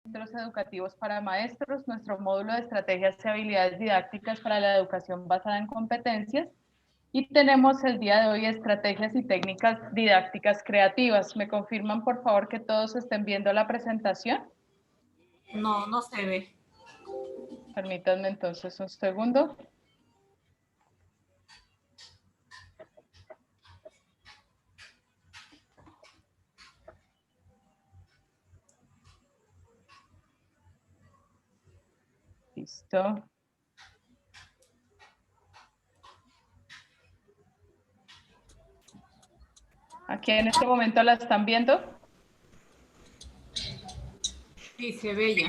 Centros Educativos para Maestros, nuestro módulo de estrategias y habilidades didácticas para la educación basada en competencias. Y tenemos el día de hoy estrategias y técnicas didácticas creativas. ¿Me confirman, por favor, que todos estén viendo la presentación? No, no se ve. Permítanme entonces un segundo. Listo. Aquí en este momento la están viendo. Sí, se ve ya.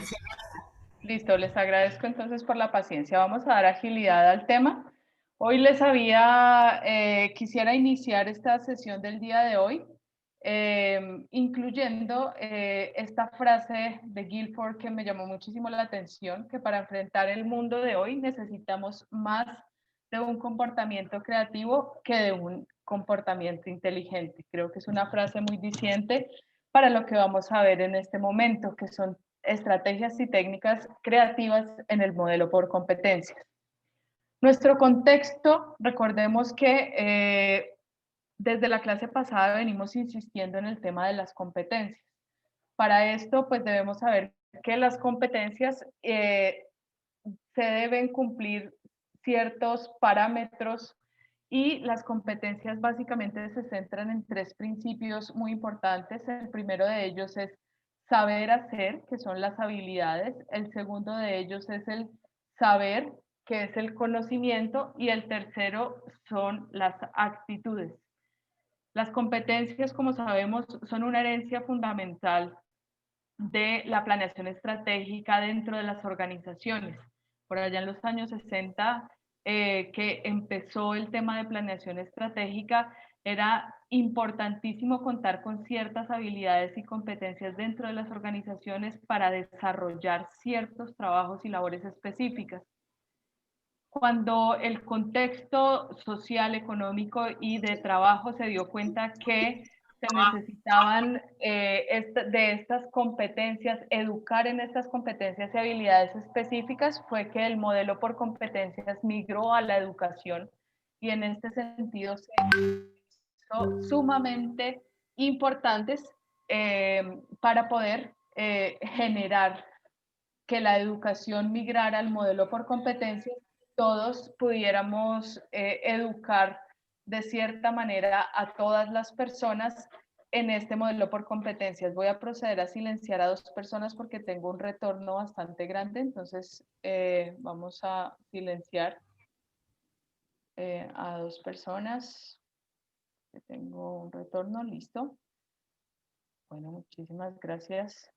Listo, les agradezco entonces por la paciencia. Vamos a dar agilidad al tema. Hoy quisiera iniciar esta sesión del día de hoy incluyendo esta frase de Guilford que me llamó muchísimo la atención, que para enfrentar el mundo de hoy necesitamos más de un comportamiento creativo que de un comportamiento inteligente. Creo que es una frase muy diciente para lo que vamos a ver en este momento, que son estrategias y técnicas creativas en el modelo por competencias. Nuestro contexto, recordemos que desde la clase pasada venimos insistiendo en el tema de las competencias. Para esto, pues debemos saber que las competencias se deben cumplir ciertos parámetros y las competencias básicamente se centran en tres principios muy importantes. El primero de ellos es saber hacer, que son las habilidades. El segundo de ellos es el saber, que es el conocimiento. Y el tercero son las actitudes. Las competencias, como sabemos, son una herencia fundamental de la planeación estratégica dentro de las organizaciones. Por allá en los años 60, que empezó el tema de planeación estratégica, era importantísimo contar con ciertas habilidades y competencias dentro de las organizaciones para desarrollar ciertos trabajos y labores específicas. Cuando el contexto social, económico y de trabajo se dio cuenta que se necesitaban de estas competencias, educar en estas competencias y habilidades específicas, fue que el modelo por competencias migró a la educación y en este sentido se hizo sumamente importantes para poder generar que la educación migrara al modelo por competencias, todos pudiéramos educar de cierta manera a todas las personas en este modelo por competencias. Voy a proceder a silenciar a dos personas porque tengo un retorno bastante grande, entonces vamos a silenciar a dos personas. Tengo un retorno, listo. Bueno, muchísimas gracias.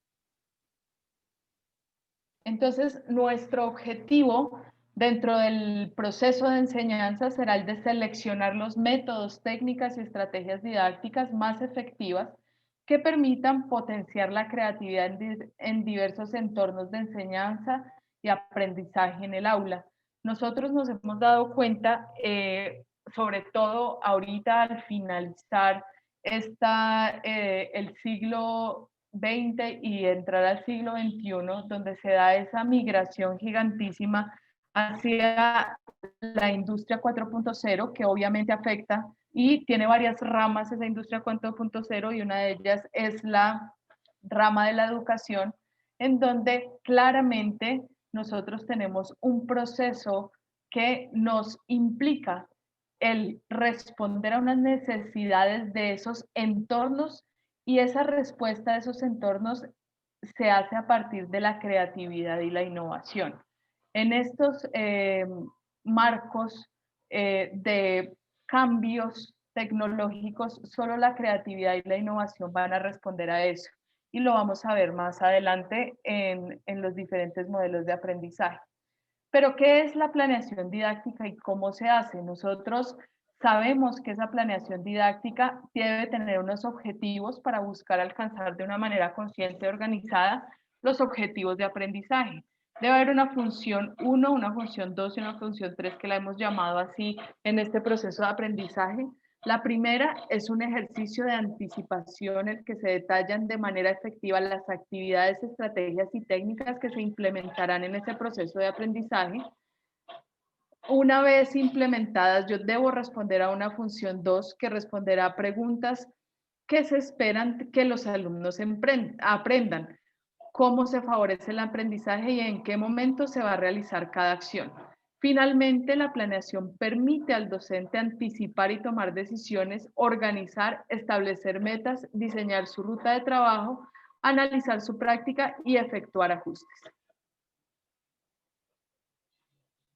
Entonces, nuestro objetivo dentro del proceso de enseñanza será el de seleccionar los métodos, técnicas y estrategias didácticas más efectivas que permitan potenciar la creatividad en diversos entornos de enseñanza y aprendizaje en el aula. Nosotros nos hemos dado cuenta, sobre todo ahorita al finalizar el siglo XX y entrar al siglo XXI, donde se da esa migración gigantísima hacia la industria 4.0, que obviamente afecta y tiene varias ramas esa industria 4.0 y una de ellas es la rama de la educación, en donde claramente nosotros tenemos un proceso que nos implica el responder a unas necesidades de esos entornos y esa respuesta de esos entornos se hace a partir de la creatividad y la innovación. En estos marcos de cambios tecnológicos, solo la creatividad y la innovación van a responder a eso. Y lo vamos a ver más adelante en los diferentes modelos de aprendizaje. Pero, ¿qué es la planeación didáctica y cómo se hace? Nosotros sabemos que esa planeación didáctica debe tener unos objetivos para buscar alcanzar de una manera consciente y organizada los objetivos de aprendizaje. Debe haber una función 1, una función 2 y una función 3 que la hemos llamado así en este proceso de aprendizaje, La primera es un ejercicio de anticipación en el que se detallan de manera efectiva las actividades, estrategias y técnicas que se implementarán en ese proceso de aprendizaje. Una vez implementadas, yo debo responder a una función 2 que responderá a preguntas que se esperan que los alumnos aprendan, cómo se favorece el aprendizaje y en qué momento se va a realizar cada acción. Finalmente, la planeación permite al docente anticipar y tomar decisiones, organizar, establecer metas, diseñar su ruta de trabajo, analizar su práctica y efectuar ajustes.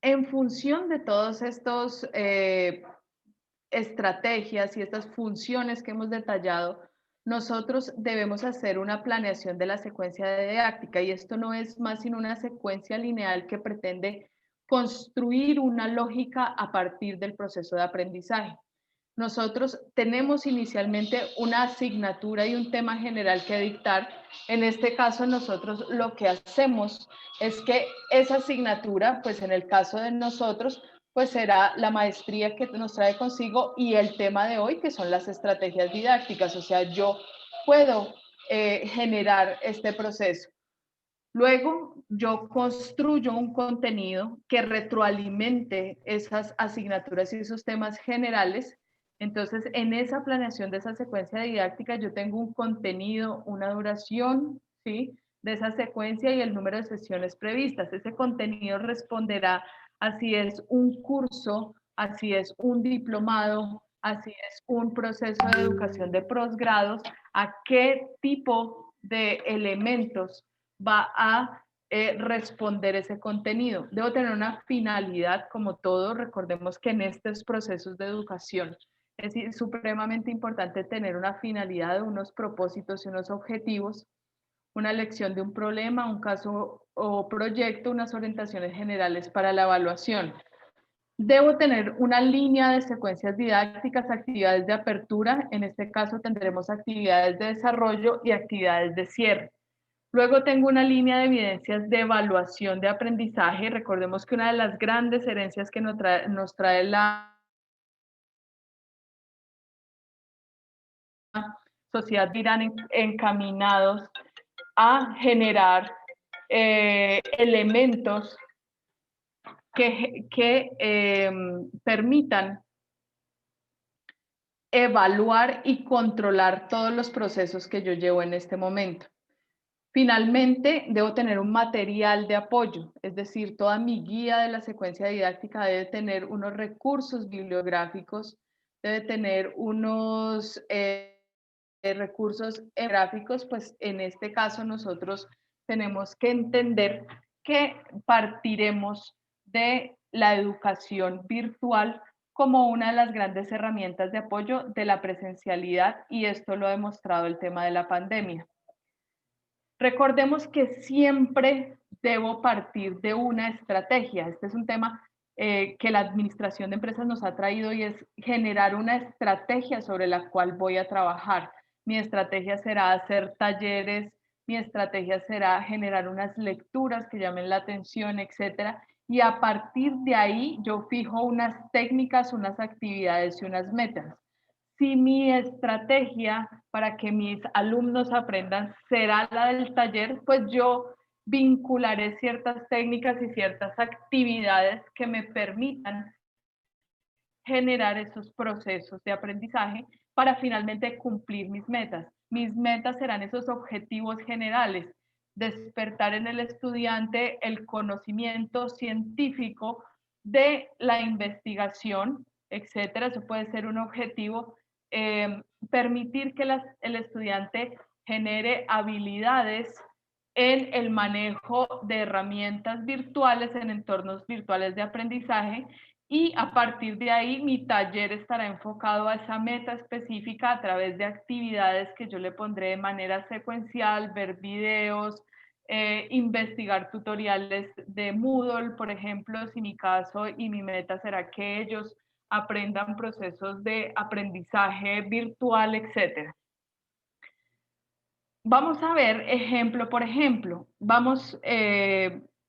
En función de todos estos estrategias y estas funciones que hemos detallado, nosotros debemos hacer una planeación de la secuencia de didáctica y esto no es más sino una secuencia lineal que pretende construir una lógica a partir del proceso de aprendizaje. Nosotros tenemos inicialmente una asignatura y un tema general que dictar. En este caso, nosotros lo que hacemos es que esa asignatura, pues en el caso de nosotros, pues será la maestría que nos trae consigo y el tema de hoy, que son las estrategias didácticas. O sea, yo puedo generar este proceso. Luego, yo construyo un contenido que retroalimente esas asignaturas y esos temas generales. Entonces, en esa planeación de esa secuencia didáctica, yo tengo un contenido, una duración, ¿sí?, de esa secuencia y el número de sesiones previstas. Ese contenido responderá a si es un curso, a si es un diplomado, a si es un proceso de educación de posgrados, a qué tipo de elementos va a responder ese contenido. Debo tener una finalidad, como todo. Recordemos que en estos procesos de educación es supremamente importante tener una finalidad, unos propósitos y unos objetivos, una elección de un problema, un caso o proyecto, unas orientaciones generales para la evaluación. Debo tener una línea de secuencias didácticas, actividades de apertura. En este caso tendremos actividades de desarrollo y actividades de cierre. Luego tengo una línea de evidencias de evaluación de aprendizaje. Recordemos que una de las grandes herencias que nos trae la sociedad irán encaminados a generar elementos que permitan evaluar y controlar todos los procesos que yo llevo en este momento. Finalmente, debo tener un material de apoyo, es decir, toda mi guía de la secuencia didáctica debe tener unos recursos bibliográficos, debe tener unos recursos gráficos, pues en este caso nosotros tenemos que entender que partiremos de la educación virtual como una de las grandes herramientas de apoyo de la presencialidad y esto lo ha demostrado el tema de la pandemia. Recordemos que siempre debo partir de una estrategia. Este es un tema que la administración de empresas nos ha traído y es generar una estrategia sobre la cual voy a trabajar. Mi estrategia será hacer talleres, mi estrategia será generar unas lecturas que llamen la atención, etcétera. Y a partir de ahí yo fijo unas técnicas, unas actividades y unas metas. Si mi estrategia para que mis alumnos aprendan será la del taller, pues yo vincularé ciertas técnicas y ciertas actividades que me permitan generar esos procesos de aprendizaje para finalmente cumplir mis metas. Mis metas serán esos objetivos generales, despertar en el estudiante el conocimiento científico de la investigación, etcétera. Eso puede ser un objetivo. Permitir que el estudiante genere habilidades en el manejo de herramientas virtuales, en entornos virtuales de aprendizaje, y a partir de ahí mi taller estará enfocado a esa meta específica a través de actividades que yo le pondré de manera secuencial, ver videos, investigar tutoriales de Moodle, por ejemplo, si mi caso y mi meta será que ellos aprendan procesos de aprendizaje virtual, etcétera. Vamos a ver ejemplo por ejemplo. Vamos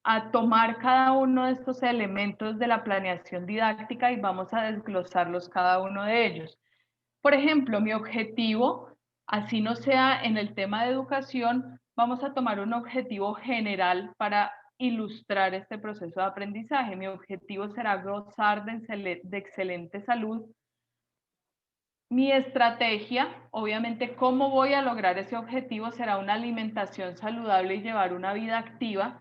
a tomar cada uno de estos elementos de la planeación didáctica y vamos a desglosarlos cada uno de ellos. Por ejemplo, mi objetivo, así no sea en el tema de educación, vamos a tomar un objetivo general para ilustrar este proceso de aprendizaje. Mi objetivo será gozar de excelente salud. Mi estrategia, obviamente, cómo voy a lograr ese objetivo será una alimentación saludable y llevar una vida activa.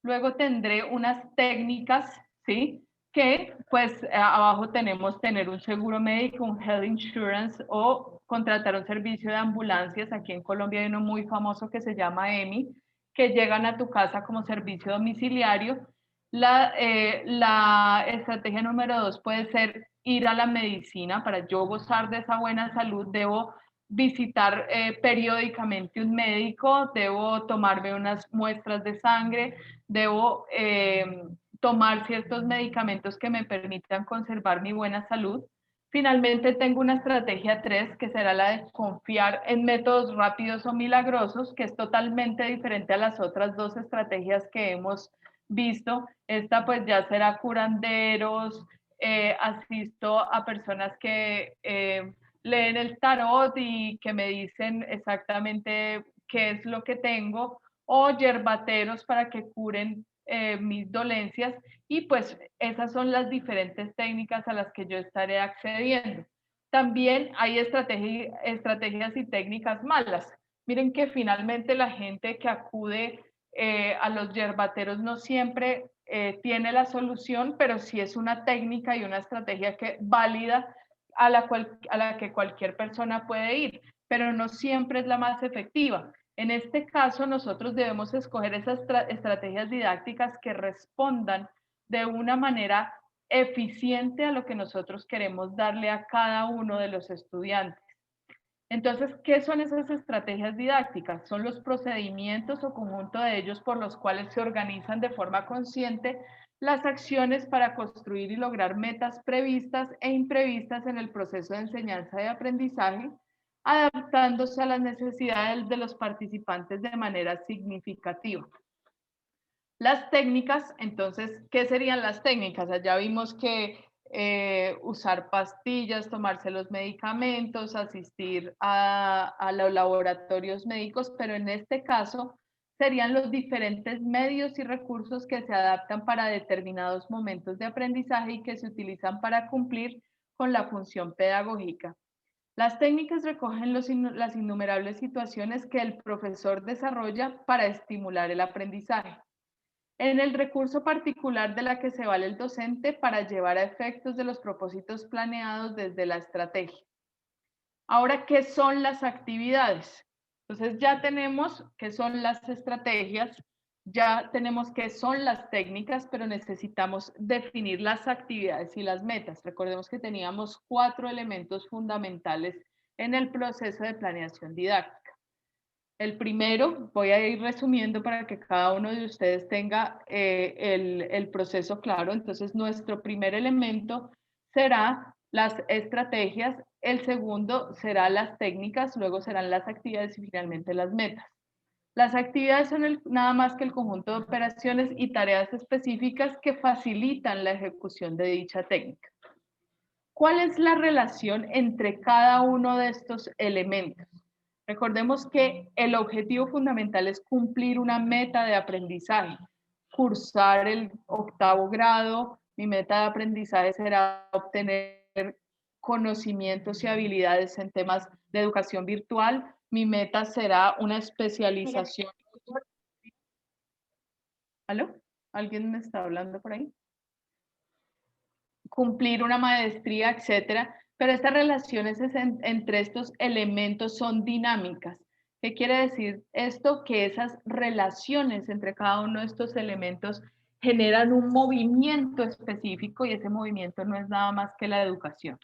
Luego tendré unas técnicas, ¿sí? Que pues abajo tenemos tener un seguro médico, un health insurance o contratar un servicio de ambulancias. Aquí en Colombia hay uno muy famoso que se llama EMI, que llegan a tu casa como servicio domiciliario. La estrategia número 2 puede ser ir a la medicina. Para yo gozar de esa buena salud, debo visitar periódicamente un médico, debo tomarme unas muestras de sangre, debo tomar ciertos medicamentos que me permitan conservar mi buena salud. Finalmente, tengo una estrategia 3, que será la de confiar en métodos rápidos o milagrosos, que es totalmente diferente a las otras dos estrategias que hemos visto. Esta pues ya será curanderos, asisto a personas que leen el tarot y que me dicen exactamente qué es lo que tengo, o yerbateros para que curen mis dolencias, y pues esas son las diferentes técnicas a las que yo estaré accediendo. También hay estrategias y técnicas malas. Miren que finalmente la gente que acude a los yerbateros no siempre tiene la solución, pero sí es una técnica y una estrategia válida a la que cualquier persona puede ir, pero no siempre es la más efectiva. En este caso, nosotros debemos escoger esas estrategias didácticas que respondan de una manera eficiente a lo que nosotros queremos darle a cada uno de los estudiantes. Entonces, ¿qué son esas estrategias didácticas? Son los procedimientos o conjunto de ellos por los cuales se organizan de forma consciente las acciones para construir y lograr metas previstas e imprevistas en el proceso de enseñanza y aprendizaje, adaptándose a las necesidades de los participantes de manera significativa. Las técnicas, entonces, ¿qué serían las técnicas? Allá vimos que usar pastillas, tomarse los medicamentos, asistir a los laboratorios médicos, pero en este caso serían los diferentes medios y recursos que se adaptan para determinados momentos de aprendizaje y que se utilizan para cumplir con la función pedagógica. Las técnicas recogen las innumerables situaciones que el profesor desarrolla para estimular el aprendizaje, en el recurso particular de la que se vale el docente para llevar a efectos de los propósitos planeados desde la estrategia. Ahora, ¿qué son las actividades? Entonces ya tenemos qué son las estrategias, ya tenemos qué son las técnicas, pero necesitamos definir las actividades y las metas. Recordemos que teníamos 4 elementos fundamentales en el proceso de planeación didáctica. El primero, voy a ir resumiendo para que cada uno de ustedes tenga el proceso claro. Entonces, nuestro primer elemento será las estrategias, el segundo será las técnicas, luego serán las actividades y finalmente las metas. Las actividades son nada más que el conjunto de operaciones y tareas específicas que facilitan la ejecución de dicha técnica. ¿Cuál es la relación entre cada uno de estos elementos? Recordemos que el objetivo fundamental es cumplir una meta de aprendizaje, cursar el 8º grado. Mi meta de aprendizaje será obtener conocimientos y habilidades en temas de educación virtual. Mi meta será una especialización. ¿Aló? ¿Alguien me está hablando por ahí? Cumplir una maestría, etcétera. Pero estas relaciones entre estos elementos son dinámicas. ¿Qué quiere decir esto? Que esas relaciones entre cada uno de estos elementos generan un movimiento específico y ese movimiento no es nada más que la educación.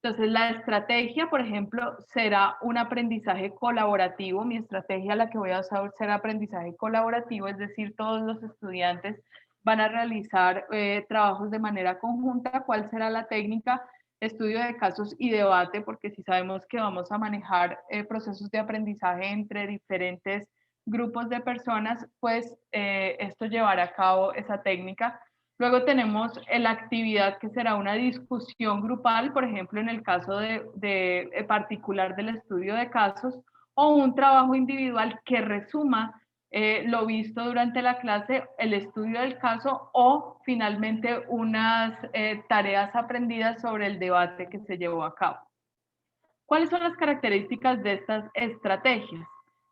Entonces, la estrategia, por ejemplo, será un aprendizaje colaborativo. Mi estrategia, la que voy a usar, será aprendizaje colaborativo, es decir, todos los estudiantes van a realizar trabajos de manera conjunta. ¿Cuál será la técnica? Estudio de casos y debate, porque si sabemos que vamos a manejar procesos de aprendizaje entre diferentes grupos de personas, pues esto llevará a cabo esa técnica. Luego tenemos la actividad que será una discusión grupal, por ejemplo, en el caso de particular del estudio de casos, o un trabajo individual que resuma lo visto durante la clase, el estudio del caso o finalmente unas tareas aprendidas sobre el debate que se llevó a cabo. ¿Cuáles son las características de estas estrategias?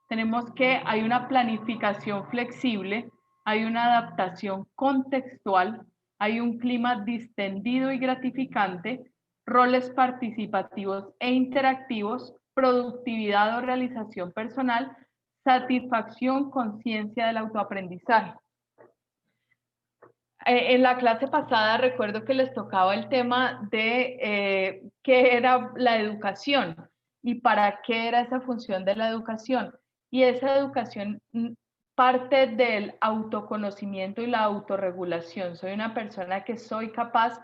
Tenemos que hay una planificación flexible, hay una adaptación contextual, hay un clima distendido y gratificante, roles participativos e interactivos, productividad o realización personal, satisfacción, conciencia del autoaprendizaje. En la clase pasada recuerdo que les tocaba el tema de qué era la educación y para qué era esa función de la educación. Y esa educación parte del autoconocimiento y la autorregulación. Soy una persona que soy capaz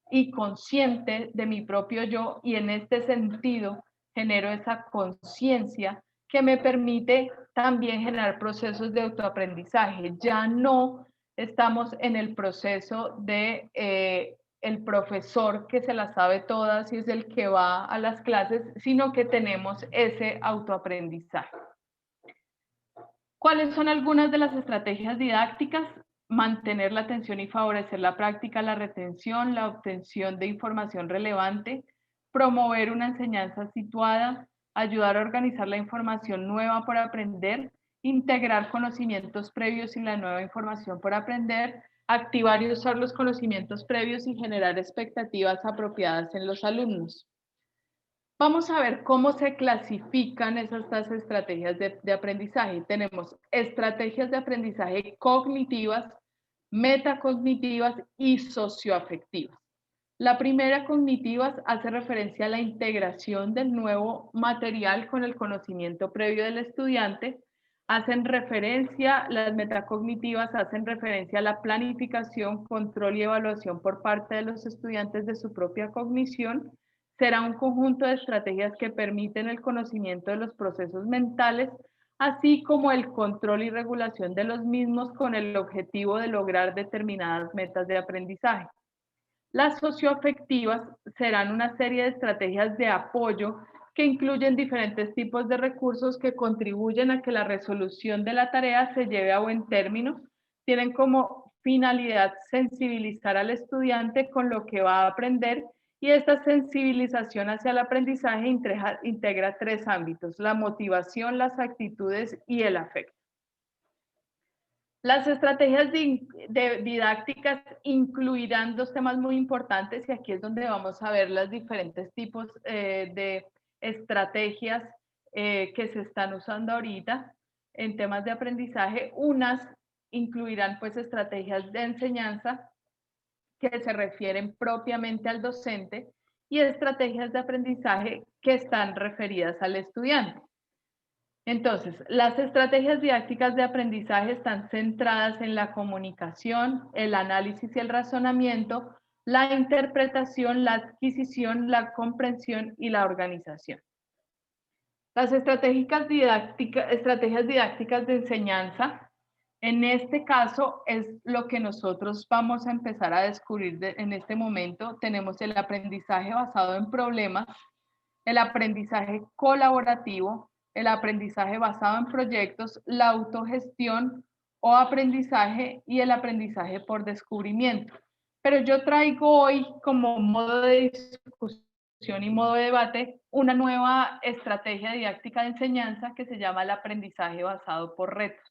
y consciente de mi propio yo y en este sentido genero esa conciencia que me permite también generar procesos de autoaprendizaje. Ya no estamos en el proceso de el profesor que se las sabe todas y es el que va a las clases, sino que tenemos ese autoaprendizaje. ¿Cuáles son algunas de las estrategias didácticas? Mantener la atención y favorecer la práctica, la retención, la obtención de información relevante, promover una enseñanza situada, ayudar a organizar la información nueva por aprender, integrar conocimientos previos y la nueva información por aprender, activar y usar los conocimientos previos y generar expectativas apropiadas en los alumnos. Vamos a ver cómo se clasifican estas estrategias de aprendizaje. Tenemos estrategias de aprendizaje cognitivas, metacognitivas y socioafectivas. La primera, cognitivas, hace referencia a la integración del nuevo material con el conocimiento previo del estudiante. Las metacognitivas hacen referencia a la planificación, control y evaluación por parte de los estudiantes de su propia cognición. Será un conjunto de estrategias que permiten el conocimiento de los procesos mentales, así como el control y regulación de los mismos con el objetivo de lograr determinadas metas de aprendizaje. Las socioafectivas serán una serie de estrategias de apoyo que incluyen diferentes tipos de recursos que contribuyen a que la resolución de la tarea se lleve a buen término. Tienen como finalidad sensibilizar al estudiante con lo que va a aprender y esta sensibilización hacia el aprendizaje integra tres ámbitos: la motivación, las actitudes y el afecto. Las estrategias didácticas incluirán dos temas muy importantes y aquí es donde vamos a ver los diferentes tipos de estrategias que se están usando ahorita en temas de aprendizaje. Unas incluirán pues estrategias de enseñanza que se refieren propiamente al docente y estrategias de aprendizaje que están referidas al estudiante. Entonces, las estrategias didácticas de aprendizaje están centradas en la comunicación, el análisis y el razonamiento, la interpretación, la adquisición, la comprensión y la organización. Las estrategias didácticas de enseñanza, en este caso es lo que nosotros vamos a empezar a descubrir en este momento. Tenemos el aprendizaje basado en problemas, el aprendizaje colaborativo, el aprendizaje basado en proyectos, la autogestión o aprendizaje y el aprendizaje por descubrimiento. Pero yo traigo hoy como modo de discusión y modo de debate una nueva estrategia didáctica de enseñanza que se llama el aprendizaje basado por retos.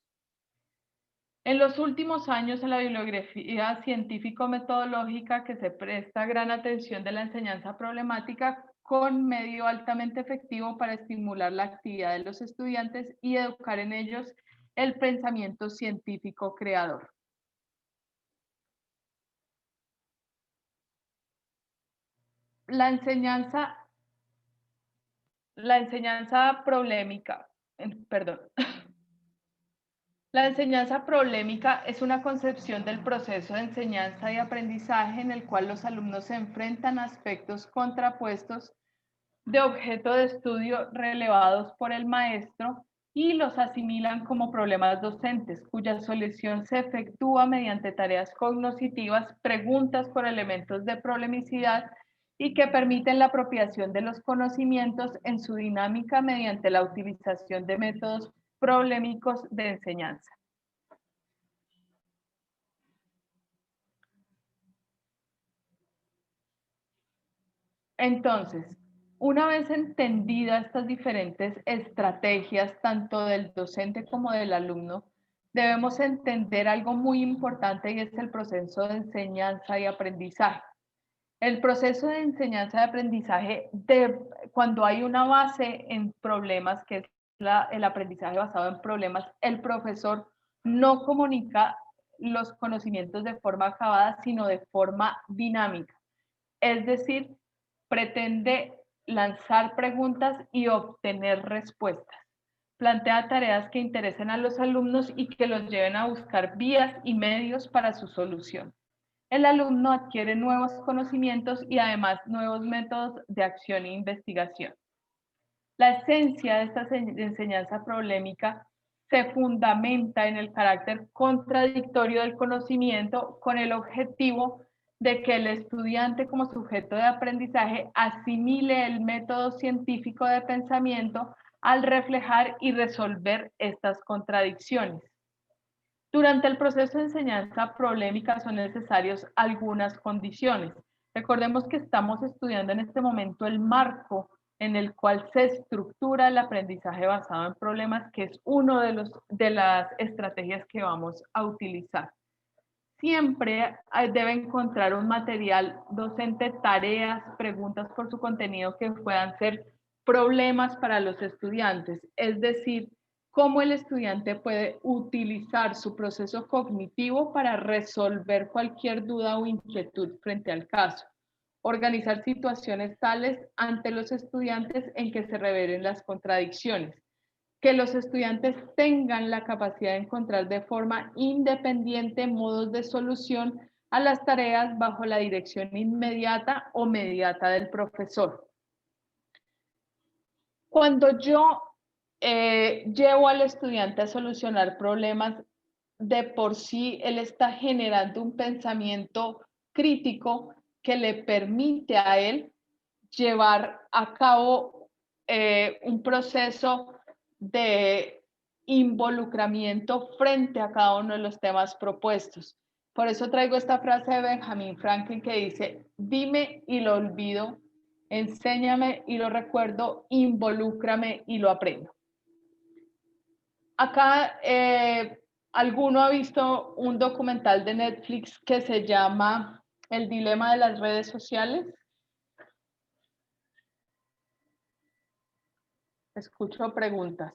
En los últimos años, en la bibliografía científico-metodológica que se presta gran atención de la enseñanza problemática con medio altamente efectivo para estimular la actividad de los estudiantes y educar en ellos el pensamiento científico creador. La enseñanza problemática, perdón. La enseñanza problemática es una concepción del proceso de enseñanza y aprendizaje en el cual los alumnos se enfrentan a aspectos contrapuestos de objeto de estudio relevados por el maestro y los asimilan como problemas docentes, cuya solución se efectúa mediante tareas cognitivas, preguntas por elementos de problemicidad y que permiten la apropiación de los conocimientos en su dinámica mediante la utilización de métodos problemáticos de enseñanza. Entonces, una vez entendidas estas diferentes estrategias, tanto del docente como del alumno, debemos entender algo muy importante y es el proceso de enseñanza y aprendizaje. El proceso de enseñanza y aprendizaje, cuando hay una base en problemas, que es el aprendizaje basado en problemas, el profesor no comunica los conocimientos de forma acabada, sino de forma dinámica. Es decir, pretende lanzar preguntas y obtener respuestas. Plantea tareas que interesen a los alumnos y que los lleven a buscar vías y medios para su solución. El alumno adquiere nuevos conocimientos y además nuevos métodos de acción e investigación. La esencia de esta enseñanza problemática se fundamenta en el carácter contradictorio del conocimiento con el objetivo de que el estudiante como sujeto de aprendizaje asimile el método científico de pensamiento al reflejar y resolver estas contradicciones. Durante el proceso de enseñanza problemática son necesarias algunas condiciones. Recordemos que estamos estudiando en este momento el marco en el cual se estructura el aprendizaje basado en problemas, que es una de las estrategias que vamos a utilizar. Siempre debe encontrar un material docente, tareas, preguntas por su contenido que puedan ser problemas para los estudiantes, es decir, cómo el estudiante puede utilizar su proceso cognitivo para resolver cualquier duda o inquietud frente al caso. Organizar situaciones tales ante los estudiantes en que se revelen las contradicciones. Que los estudiantes tengan la capacidad de encontrar de forma independiente modos de solución a las tareas bajo la dirección inmediata o mediata del profesor. Cuando yo llevo al estudiante a solucionar problemas, de por sí él está generando un pensamiento crítico que le permite a él llevar a cabo un proceso de involucramiento frente a cada uno de los temas propuestos. Por eso traigo esta frase de Benjamin Franklin que dice, dime y lo olvido, enséñame y lo recuerdo, involúcrame y lo aprendo. Acá, ¿alguno ha visto un documental de Netflix que se llama El dilema de las redes sociales? Escucho preguntas.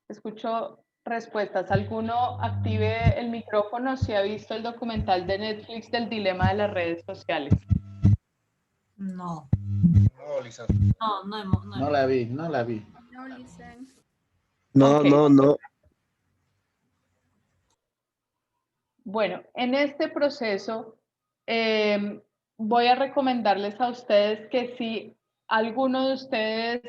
Escucho respuestas. ¿Alguno active el micrófono si ha visto el documental de Netflix del dilema de las redes sociales? No. No, Lisa. No la vi, no la vi. No, listen. No, Ok. no. Bueno, en este proceso voy a recomendarles a ustedes que si alguno de ustedes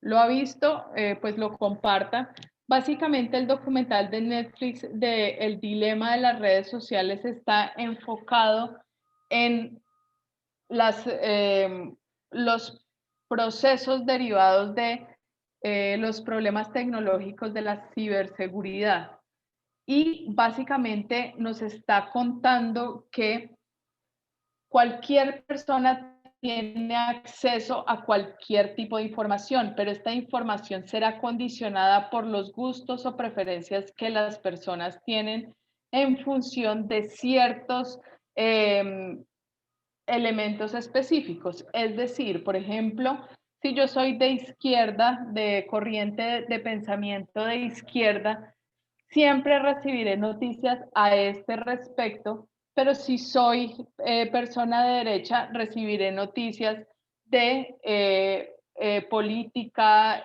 lo ha visto, pues lo comparta. Básicamente el documental de Netflix de El dilema de las redes sociales está enfocado en los procesos derivados de los problemas tecnológicos de la ciberseguridad. Y básicamente nos está contando que cualquier persona tiene acceso a cualquier tipo de información, pero esta información será condicionada por los gustos o preferencias que las personas tienen en función de ciertos elementos específicos. Es decir, por ejemplo, si yo soy de izquierda, de corriente de pensamiento de izquierda, siempre recibiré noticias a este respecto, pero si soy persona de derecha, recibiré noticias de política,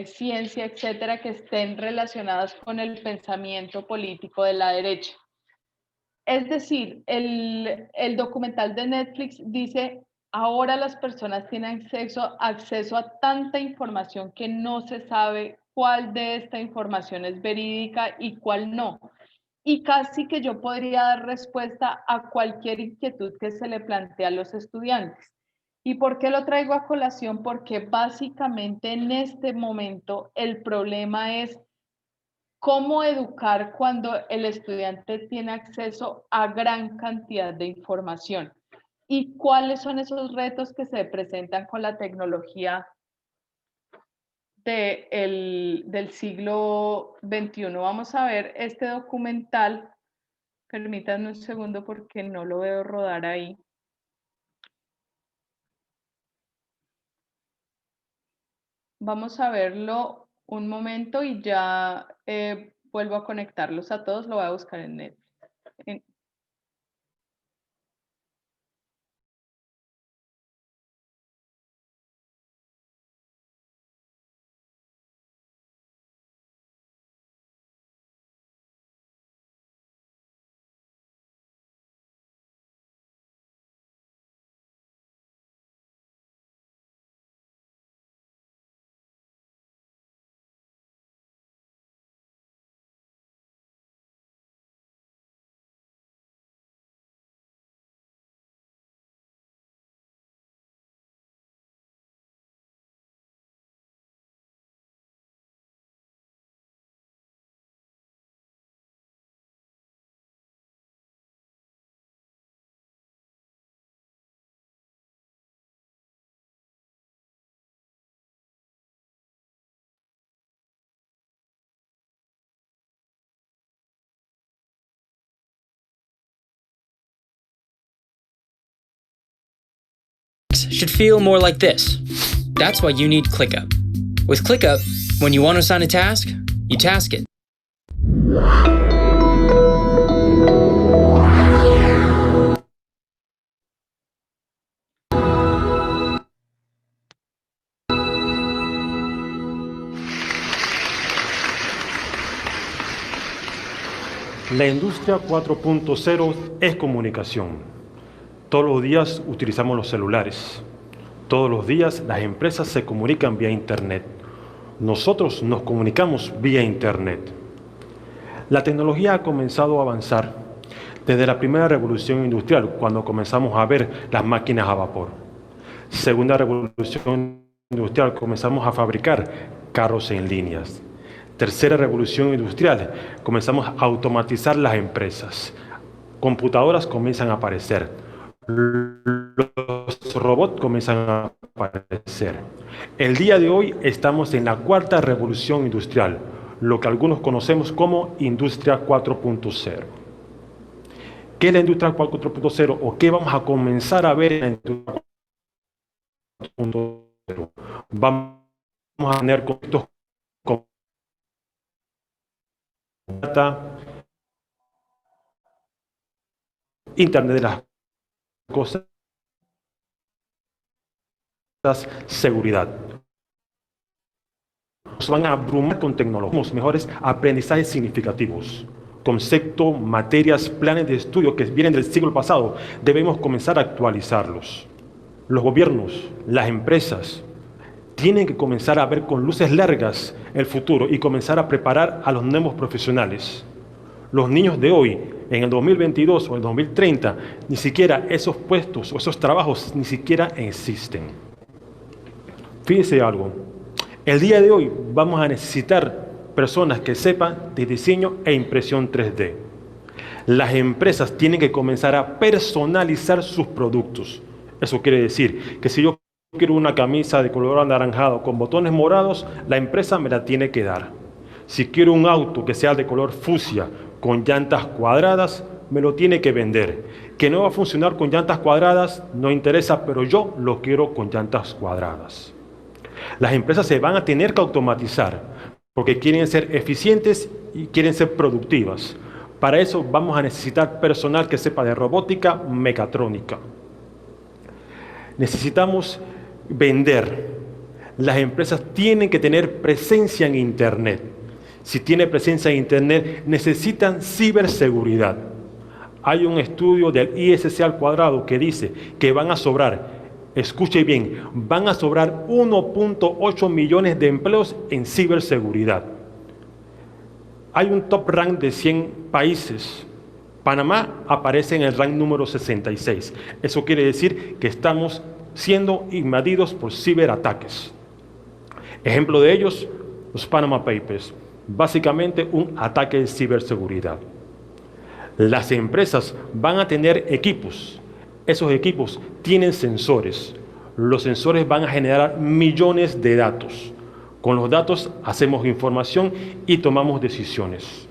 ciencia, etcétera, que estén relacionadas con el pensamiento político de la derecha. Es decir, el documental de Netflix dice ahora las personas tienen acceso a tanta información que no se sabe cuál de esta información es verídica y cuál no. Y casi que yo podría dar respuesta a cualquier inquietud que se le plantea a los estudiantes. ¿Y por qué lo traigo a colación? Porque básicamente en este momento el problema es cómo educar cuando el estudiante tiene acceso a gran cantidad de información. ¿Y cuáles son esos retos que se presentan con la tecnología del siglo XXI? Vamos a ver este documental. Permítanme un segundo porque no lo veo rodar ahí. Vamos a verlo un momento y ya vuelvo a conectarlos a todos. Lo voy a buscar en Netflix. Should feel more like this. That's why you need ClickUp. With ClickUp, when you want to assign a task, you task it. La industria 4.0 es comunicación. Todos los días utilizamos los celulares. Todos los días las empresas se comunican vía Internet. Nosotros nos comunicamos vía Internet. La tecnología ha comenzado a avanzar desde la primera revolución industrial, cuando comenzamos a ver las máquinas a vapor. Segunda revolución industrial, comenzamos a fabricar carros en líneas. Tercera revolución industrial, comenzamos a automatizar las empresas. Computadoras comienzan a aparecer. Los robots comienzan a aparecer. El día de hoy estamos en la cuarta revolución industrial, lo que algunos conocemos como industria 4.0. ¿Qué es la industria 4.0 o qué vamos a comenzar a ver en la industria 4.0? Vamos a tener conceptos como Internet de las cosas, seguridad. Nos van a abrumar con tecnologías, mejores aprendizajes significativos. Conceptos, materias, planes de estudio que vienen del siglo pasado, debemos comenzar a actualizarlos. Los gobiernos, las empresas, tienen que comenzar a ver con luces largas el futuro y comenzar a preparar a los nuevos profesionales. Los niños de hoy, en el 2022 o el 2030, ni siquiera esos puestos o esos trabajos ni siquiera existen. Fíjense algo, el día de hoy vamos a necesitar personas que sepan de diseño e impresión 3D. Las empresas tienen que comenzar a personalizar sus productos. Eso quiere decir que si yo quiero una camisa de color anaranjado con botones morados, la empresa me la tiene que dar. Si quiero un auto que sea de color fucsia, con llantas cuadradas, me lo tiene que vender. Que no va a funcionar con llantas cuadradas, no interesa, pero yo lo quiero con llantas cuadradas. Las empresas se van a tener que automatizar, porque quieren ser eficientes y quieren ser productivas. Para eso vamos a necesitar personal que sepa de robótica, mecatrónica. Necesitamos vender. Las empresas tienen que tener presencia en Internet. Si tiene presencia en Internet, necesitan ciberseguridad. Hay un estudio del ISC al cuadrado que dice que van a sobrar Escuche bien, van a sobrar 1.8 millones de empleos en ciberseguridad. Hay un top rank de 100 países. Panamá aparece en el rank número 66. Eso quiere decir que estamos siendo invadidos por ciberataques. Ejemplo de ellos, los Panama Papers. Básicamente un ataque de ciberseguridad. Las empresas van a tener equipos. Esos equipos tienen sensores. Los sensores van a generar millones de datos. Con los datos hacemos información y tomamos decisiones.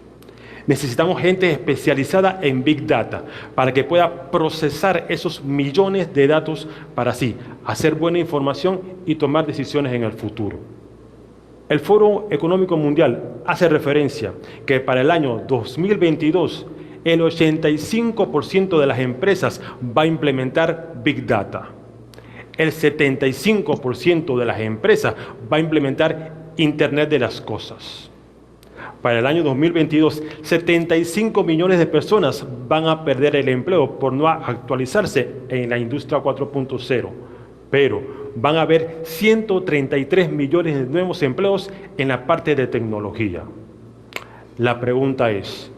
Necesitamos gente especializada en Big Data para que pueda procesar esos millones de datos para así hacer buena información y tomar decisiones en el futuro. El Foro Económico Mundial hace referencia que para el año 2022 el 85% de las empresas va a implementar Big Data. El 75% de las empresas va a implementar Internet de las Cosas. Para el año 2022, 75 millones de personas van a perder el empleo por no actualizarse en la industria 4.0, pero van a haber 133 millones de nuevos empleos en la parte de tecnología. La pregunta es,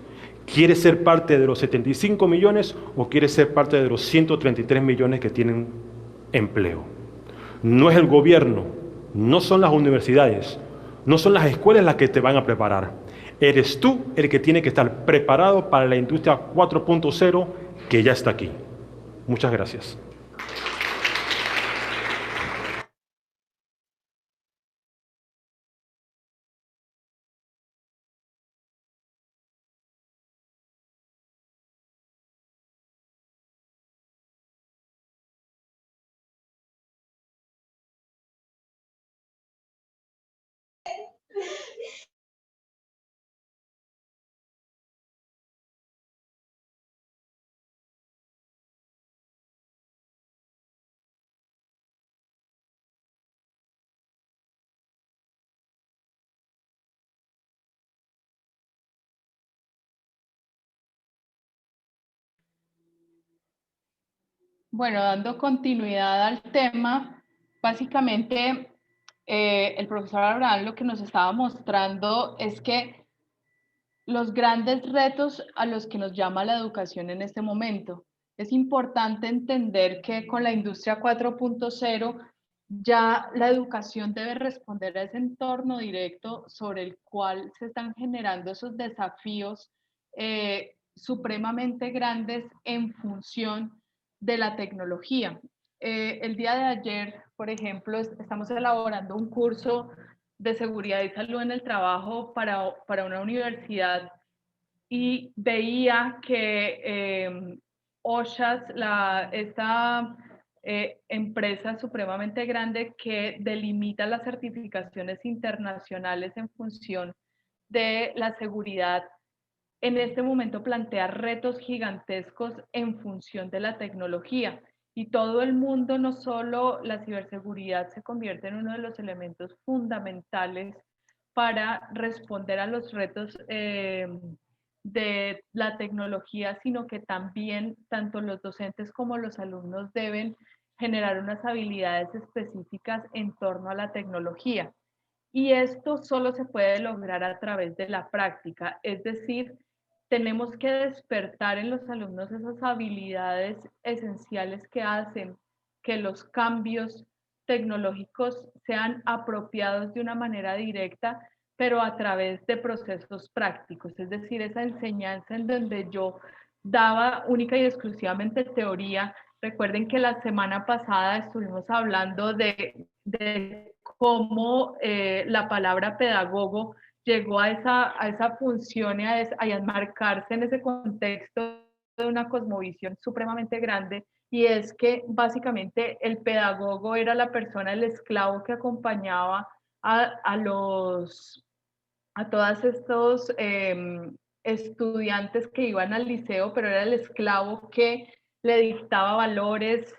¿quieres ser parte de los 75 millones o quieres ser parte de los 133 millones que tienen empleo? No es el gobierno, no son las universidades, no son las escuelas las que te van a preparar. Eres tú el que tiene que estar preparado para la industria 4.0 que ya está aquí. Muchas gracias. Bueno, dando continuidad al tema, básicamente el profesor Abraham lo que nos estaba mostrando es que los grandes retos a los que nos llama la educación en este momento. Es importante entender que con la industria 4.0 ya la educación debe responder a ese entorno directo sobre el cual se están generando esos desafíos supremamente grandes en función de la tecnología. El día de ayer, por ejemplo, estamos elaborando un curso de seguridad y salud en el trabajo para una universidad y veía que OSHAS, esta empresa supremamente grande que delimita las certificaciones internacionales en función de la seguridad, en este momento plantea retos gigantescos en función de la tecnología. Y todo el mundo, no solo la ciberseguridad, se convierte en uno de los elementos fundamentales para responder a los retos de la tecnología, sino que también tanto los docentes como los alumnos deben generar unas habilidades específicas en torno a la tecnología. Y esto solo se puede lograr a través de la práctica, es decir, tenemos que despertar en los alumnos esas habilidades esenciales que hacen que los cambios tecnológicos sean apropiados de una manera directa, pero a través de procesos prácticos, es decir, esa enseñanza en donde yo daba única y exclusivamente teoría. Recuerden que la semana pasada estuvimos hablando de cómo la palabra pedagogo llegó a esa función y a enmarcarse en ese contexto de una cosmovisión supremamente grande, y es que básicamente el pedagogo era la persona, el esclavo que acompañaba a todos estos estudiantes que iban al liceo, pero era el esclavo que le dictaba valores.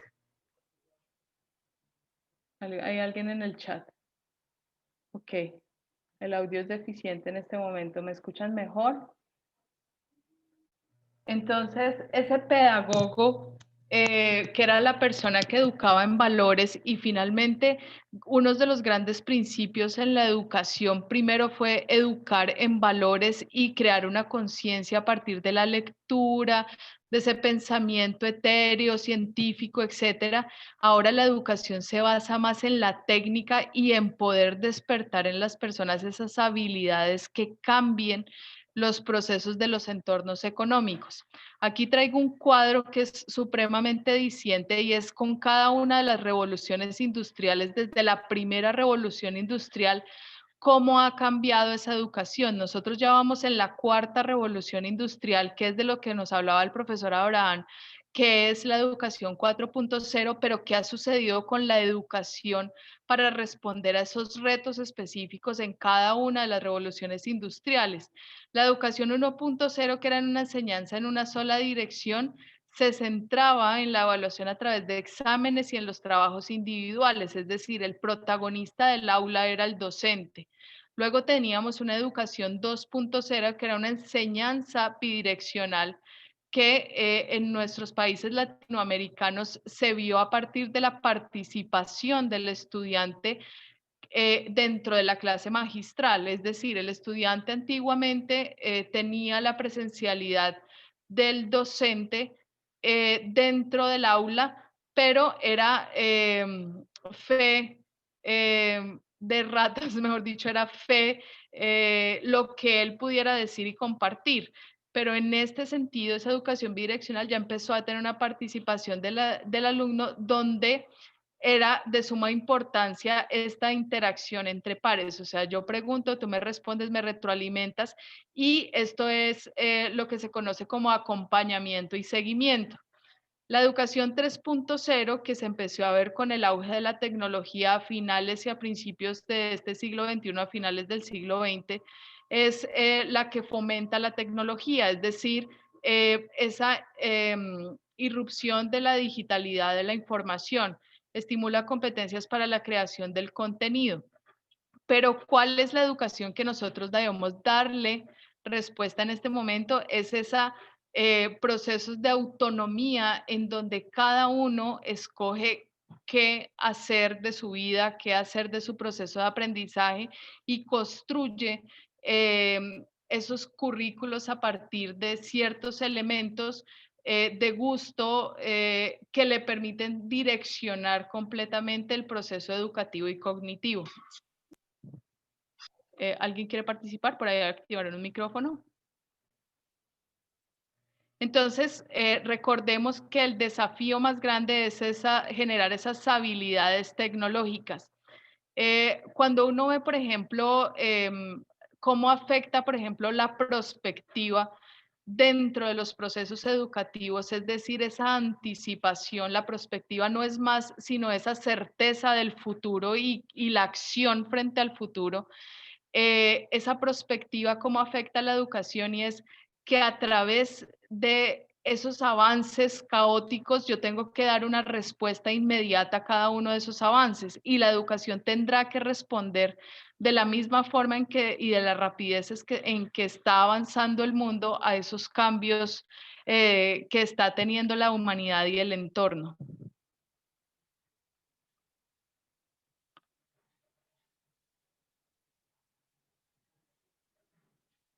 ¿Hay alguien en el chat? Ok. El audio es deficiente en este momento. ¿Me escuchan mejor? Entonces, ese pedagogo que era la persona que educaba en valores, y finalmente uno de los grandes principios en la educación primero fue educar en valores y crear una conciencia a partir de la lectura, de ese pensamiento etéreo, científico, etcétera. Ahora la educación se basa más en la técnica y en poder despertar en las personas esas habilidades que cambien los procesos de los entornos económicos. Aquí traigo un cuadro que es supremamente diciente y es con cada una de las revoluciones industriales, desde la primera revolución industrial, cómo ha cambiado esa educación. Nosotros ya vamos en la cuarta revolución industrial, que es de lo que nos hablaba el profesor Abraham, que es la educación 4.0, pero ¿qué ha sucedido con la educación para responder a esos retos específicos en cada una de las revoluciones industriales? La educación 1.0, que era una enseñanza en una sola dirección, se centraba en la evaluación a través de exámenes y en los trabajos individuales, es decir, el protagonista del aula era el docente. Luego teníamos una educación 2.0, que era una enseñanza bidireccional, que en nuestros países latinoamericanos se vio a partir de la participación del estudiante dentro de la clase magistral. Es decir, el estudiante antiguamente tenía la presencialidad del docente dentro del aula, pero era fe de ratas, mejor dicho, era fe lo que él pudiera decir y compartir. Pero en este sentido, esa educación bidireccional ya empezó a tener una participación del alumno, donde era de suma importancia esta interacción entre pares. O sea, yo pregunto, tú me respondes, me retroalimentas, y esto es lo que se conoce como acompañamiento y seguimiento. La educación 3.0, que se empezó a ver con el auge de la tecnología a finales y a principios de este siglo XXI, a finales del siglo XX, es la que fomenta la tecnología, es decir, esa irrupción de la digitalidad de la información, estimula competencias para la creación del contenido. Pero ¿cuál es la educación que nosotros debemos darle respuesta en este momento? Es esa procesos de autonomía en donde cada uno escoge qué hacer de su vida, qué hacer de su proceso de aprendizaje, y construye esos currículos a partir de ciertos elementos de gusto que le permiten direccionar completamente el proceso educativo y cognitivo. ¿Alguien quiere participar? Por ahí activaron un micrófono. Entonces, recordemos que el desafío más grande es generar esas habilidades tecnológicas. Cuando uno ve, por ejemplo, cómo afecta, por ejemplo, la prospectiva dentro de los procesos educativos, es decir, esa anticipación, la prospectiva no es más sino esa certeza del futuro y la acción frente al futuro. Esa prospectiva, cómo afecta la educación, y es que a través de esos avances caóticos yo tengo que dar una respuesta inmediata a cada uno de esos avances, y la educación tendrá que responder de la misma forma en que y de la rapidez en que está avanzando el mundo a esos cambios que está teniendo la humanidad y el entorno.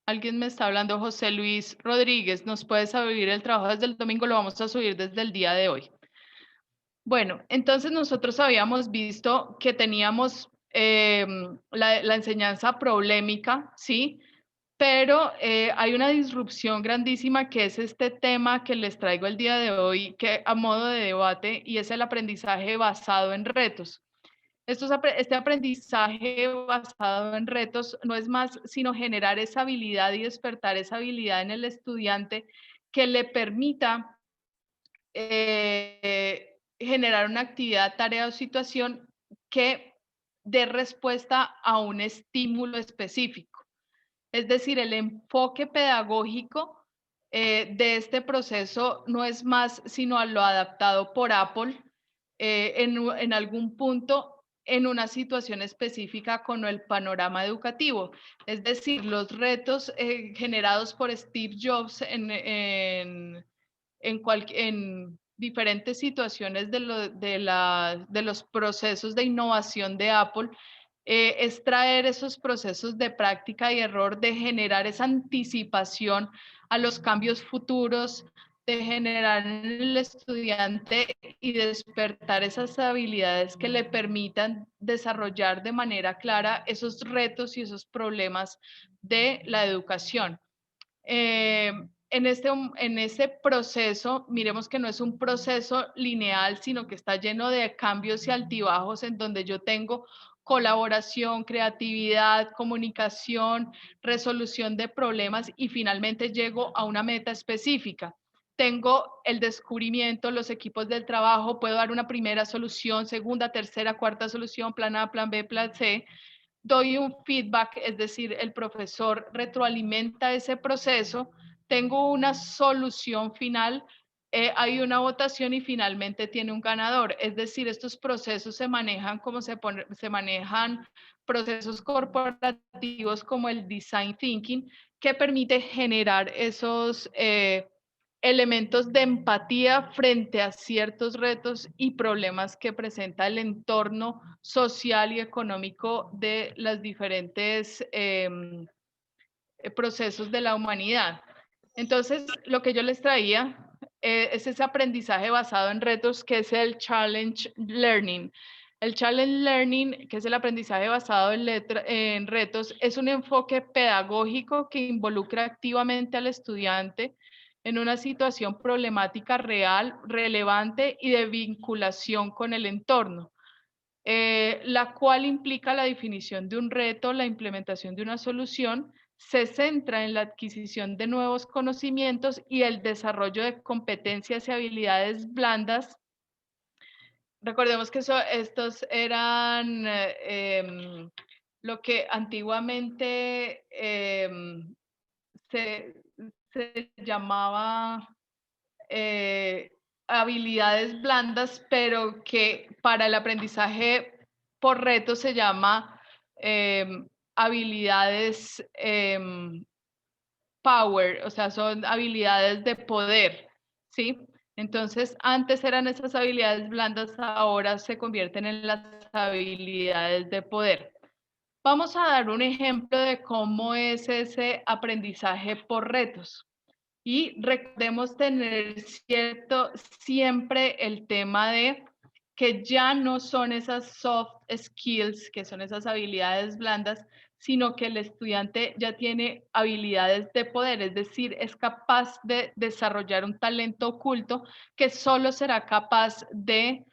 Alguien me está hablando, José Luis Rodríguez, ¿nos puedes subir el trabajo desde el domingo? Lo vamos a subir desde el día de hoy. Bueno, entonces nosotros habíamos visto que teníamos la enseñanza problemática, ¿sí? Pero hay una disrupción grandísima, que es este tema que les traigo el día de hoy, que a modo de debate, y es el aprendizaje basado en retos. Este aprendizaje basado en retos no es más sino generar esa habilidad y despertar esa habilidad en el estudiante que le permita generar una actividad, tarea o situación que dé respuesta a un estímulo específico. Es decir, el enfoque pedagógico de este proceso no es más sino a lo adaptado por Apple en algún punto, en una situación específica con el panorama educativo. Es decir, los retos generados por Steve Jobs en diferentes situaciones de los procesos de innovación de Apple, es traer esos procesos de práctica y error, de generar esa anticipación a los cambios futuros, de generar en el estudiante y despertar esas habilidades que le permitan desarrollar de manera clara esos retos y esos problemas de la educación. En este proceso, miremos que no es un proceso lineal, sino que está lleno de cambios y altibajos en donde yo tengo colaboración, creatividad, comunicación, resolución de problemas y finalmente llego a una meta específica. Tengo el descubrimiento, los equipos del trabajo, puedo dar una primera solución, segunda, tercera, cuarta solución, plan A, plan B, plan C. Doy un feedback, es decir, el profesor retroalimenta ese proceso, tengo una solución final, hay una votación y finalmente tiene un ganador. Es decir, estos procesos se manejan como se manejan procesos corporativos como el design thinking, que permite generar esos elementos de empatía frente a ciertos retos y problemas que presenta el entorno social y económico de los diferentes procesos de la humanidad. Entonces, lo que yo les traía es ese aprendizaje basado en retos, que es el Challenge Learning. El Challenge Learning, que es el aprendizaje basado en retos, es un enfoque pedagógico que involucra activamente al estudiante en una situación problemática real, relevante y de vinculación con el entorno, la cual implica la definición de un reto, la implementación de una solución, se centra en la adquisición de nuevos conocimientos y el desarrollo de competencias y habilidades blandas. Recordemos que estos eran lo que antiguamente se llamaba habilidades blandas, pero que para el aprendizaje por reto se llama habilidades power, o sea, son habilidades de poder, ¿sí? Entonces, antes eran esas habilidades blandas, ahora se convierten en las habilidades de poder. Vamos a dar un ejemplo de cómo es ese aprendizaje por retos. Y recordemos tener siempre el tema de que ya no son esas soft skills, que son esas habilidades blandas, sino que el estudiante ya tiene habilidades de poder, es decir, es capaz de desarrollar un talento oculto que solo será capaz de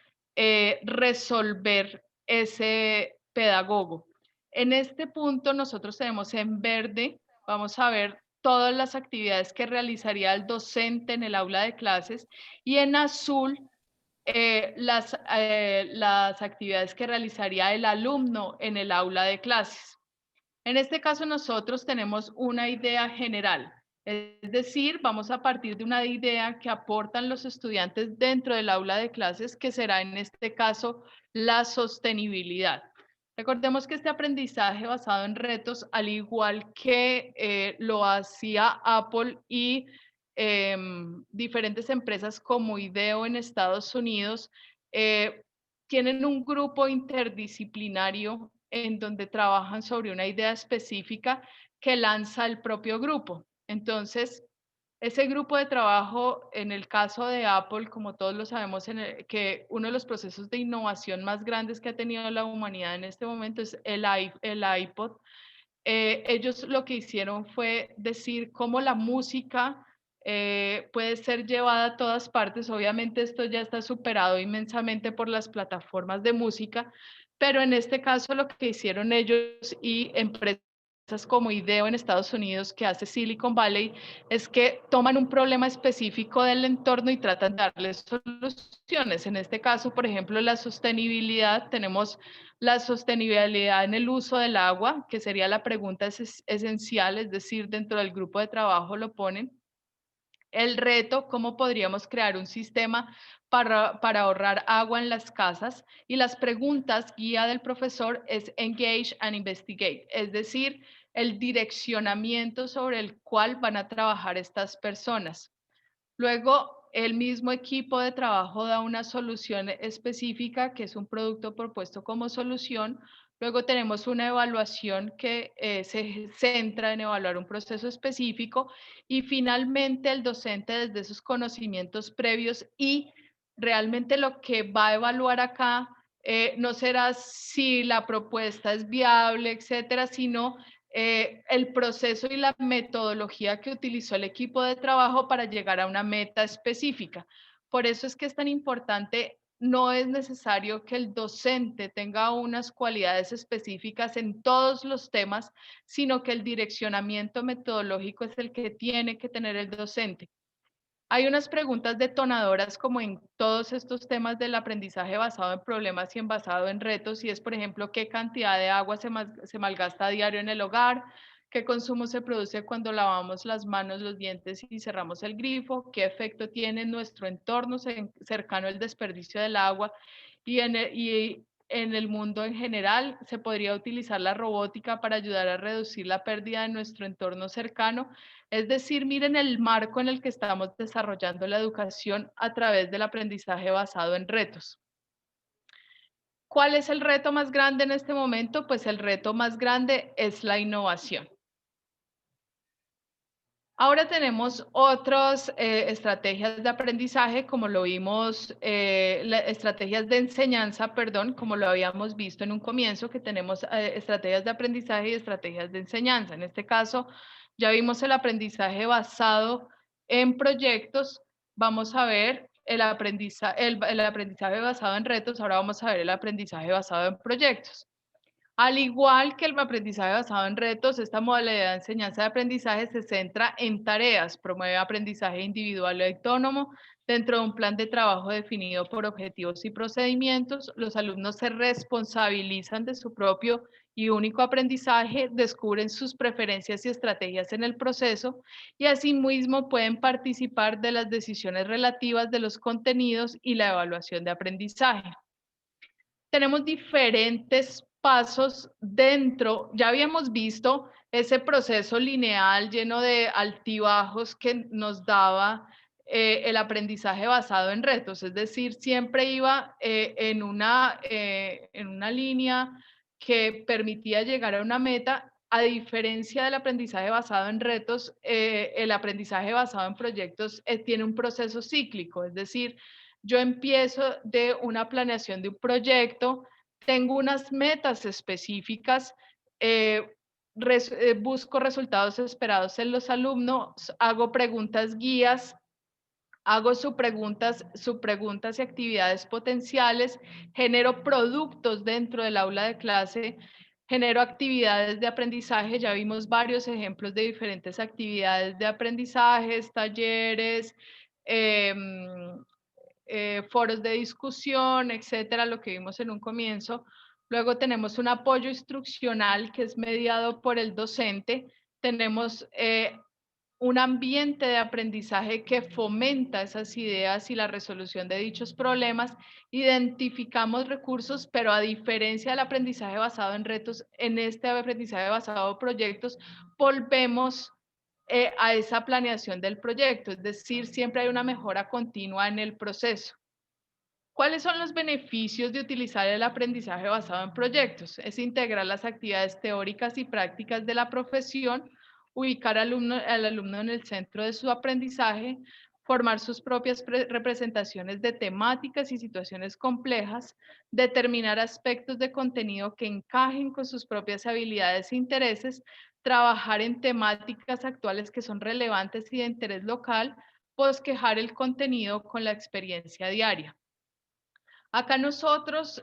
resolver ese pedagogo. En este punto nosotros tenemos en verde, vamos a ver todas las actividades que realizaría el docente en el aula de clases, y en azul las actividades que realizaría el alumno en el aula de clases. En este caso nosotros tenemos una idea general, es decir, vamos a partir de una idea que aportan los estudiantes dentro del aula de clases, que será en este caso la sostenibilidad. Recordemos que este aprendizaje basado en retos, al igual que lo hacía Apple y diferentes empresas como IDEO en Estados Unidos, tienen un grupo interdisciplinario en donde trabajan sobre una idea específica que lanza el propio grupo. Entonces, ese grupo de trabajo, en el caso de Apple, como todos lo sabemos, que uno de los procesos de innovación más grandes que ha tenido la humanidad en este momento es el iPod. Ellos lo que hicieron fue decir cómo la música puede ser llevada a todas partes. Obviamente esto ya está superado inmensamente por las plataformas de música, pero en este caso lo que hicieron ellos y empresas como IDEO en Estados Unidos, que hace Silicon Valley, es que toman un problema específico del entorno y tratan de darle soluciones. En este caso, por ejemplo, la sostenibilidad, tenemos la sostenibilidad en el uso del agua, que sería la pregunta esencial, es decir, dentro del grupo de trabajo lo ponen. El reto, cómo podríamos crear un sistema para ahorrar agua en las casas, y las preguntas guía del profesor es engage and investigate, es decir, el direccionamiento sobre el cual van a trabajar estas personas. Luego, el mismo equipo de trabajo da una solución específica, que es un producto propuesto como solución. Luego tenemos una evaluación que se centra en evaluar un proceso específico, y finalmente el docente, desde esos conocimientos previos y realmente lo que va a evaluar acá, no será si la propuesta es viable, etcétera, sino el proceso y la metodología que utilizó el equipo de trabajo para llegar a una meta específica. Por eso es que es tan importante. No es necesario que el docente tenga unas cualidades específicas en todos los temas, sino que el direccionamiento metodológico es el que tiene que tener el docente. Hay unas preguntas detonadoras, como en todos estos temas del aprendizaje basado en problemas y en basado en retos, y es, por ejemplo, qué cantidad de agua se malgasta a diario en el hogar, qué consumo se produce cuando lavamos las manos, los dientes y cerramos el grifo, qué efecto tiene en nuestro entorno cercano el desperdicio del agua, y en el mundo en general se podría utilizar la robótica para ayudar a reducir la pérdida de nuestro entorno cercano. Es decir, miren el marco en el que estamos desarrollando la educación a través del aprendizaje basado en retos. ¿Cuál es el reto más grande en este momento? Pues el reto más grande es la innovación. Ahora tenemos otras estrategias de aprendizaje, como lo vimos, estrategias de enseñanza, perdón, como lo habíamos visto en un comienzo, que tenemos estrategias de aprendizaje y estrategias de enseñanza. En este caso, ya vimos el aprendizaje basado en proyectos. Vamos a ver el aprendizaje basado en retos. Ahora vamos a ver el aprendizaje basado en proyectos. Al igual que el aprendizaje basado en retos, esta modalidad de enseñanza de aprendizaje se centra en tareas, promueve aprendizaje individual y autónomo dentro de un plan de trabajo definido por objetivos y procedimientos. Los alumnos se responsabilizan de su propio y único aprendizaje, descubren sus preferencias y estrategias en el proceso, y asimismo pueden participar de las decisiones relativas de los contenidos y la evaluación de aprendizaje. Tenemos diferentes pasos dentro. Ya habíamos visto ese proceso lineal lleno de altibajos que nos daba el aprendizaje basado en retos, es decir, siempre iba en una línea que permitía llegar a una meta. A diferencia del aprendizaje basado en retos, el aprendizaje basado en proyectos tiene un proceso cíclico, es decir, yo empiezo de una planeación de un proyecto, tengo unas metas específicas, busco resultados esperados en los alumnos, hago preguntas guías, hago subpreguntas y actividades potenciales, genero productos dentro del aula de clase, genero actividades de aprendizaje. Ya vimos varios ejemplos de diferentes actividades de aprendizajes, talleres, foros de discusión, etcétera, lo que vimos en un comienzo. Luego tenemos un apoyo instruccional que es mediado por el docente. Tenemos un ambiente de aprendizaje que fomenta esas ideas y la resolución de dichos problemas. Identificamos recursos, pero a diferencia del aprendizaje basado en retos, en este aprendizaje basado en proyectos, volvemos a esa planeación del proyecto, es decir, siempre hay una mejora continua en el proceso. ¿Cuáles son los beneficios de utilizar el aprendizaje basado en proyectos? Es integrar las actividades teóricas y prácticas de la profesión, ubicar al alumno en el centro de su aprendizaje, formar sus propias representaciones de temáticas y situaciones complejas, determinar aspectos de contenido que encajen con sus propias habilidades e intereses, trabajar en temáticas actuales que son relevantes y de interés local, bosquejar el contenido con la experiencia diaria. Acá nosotros,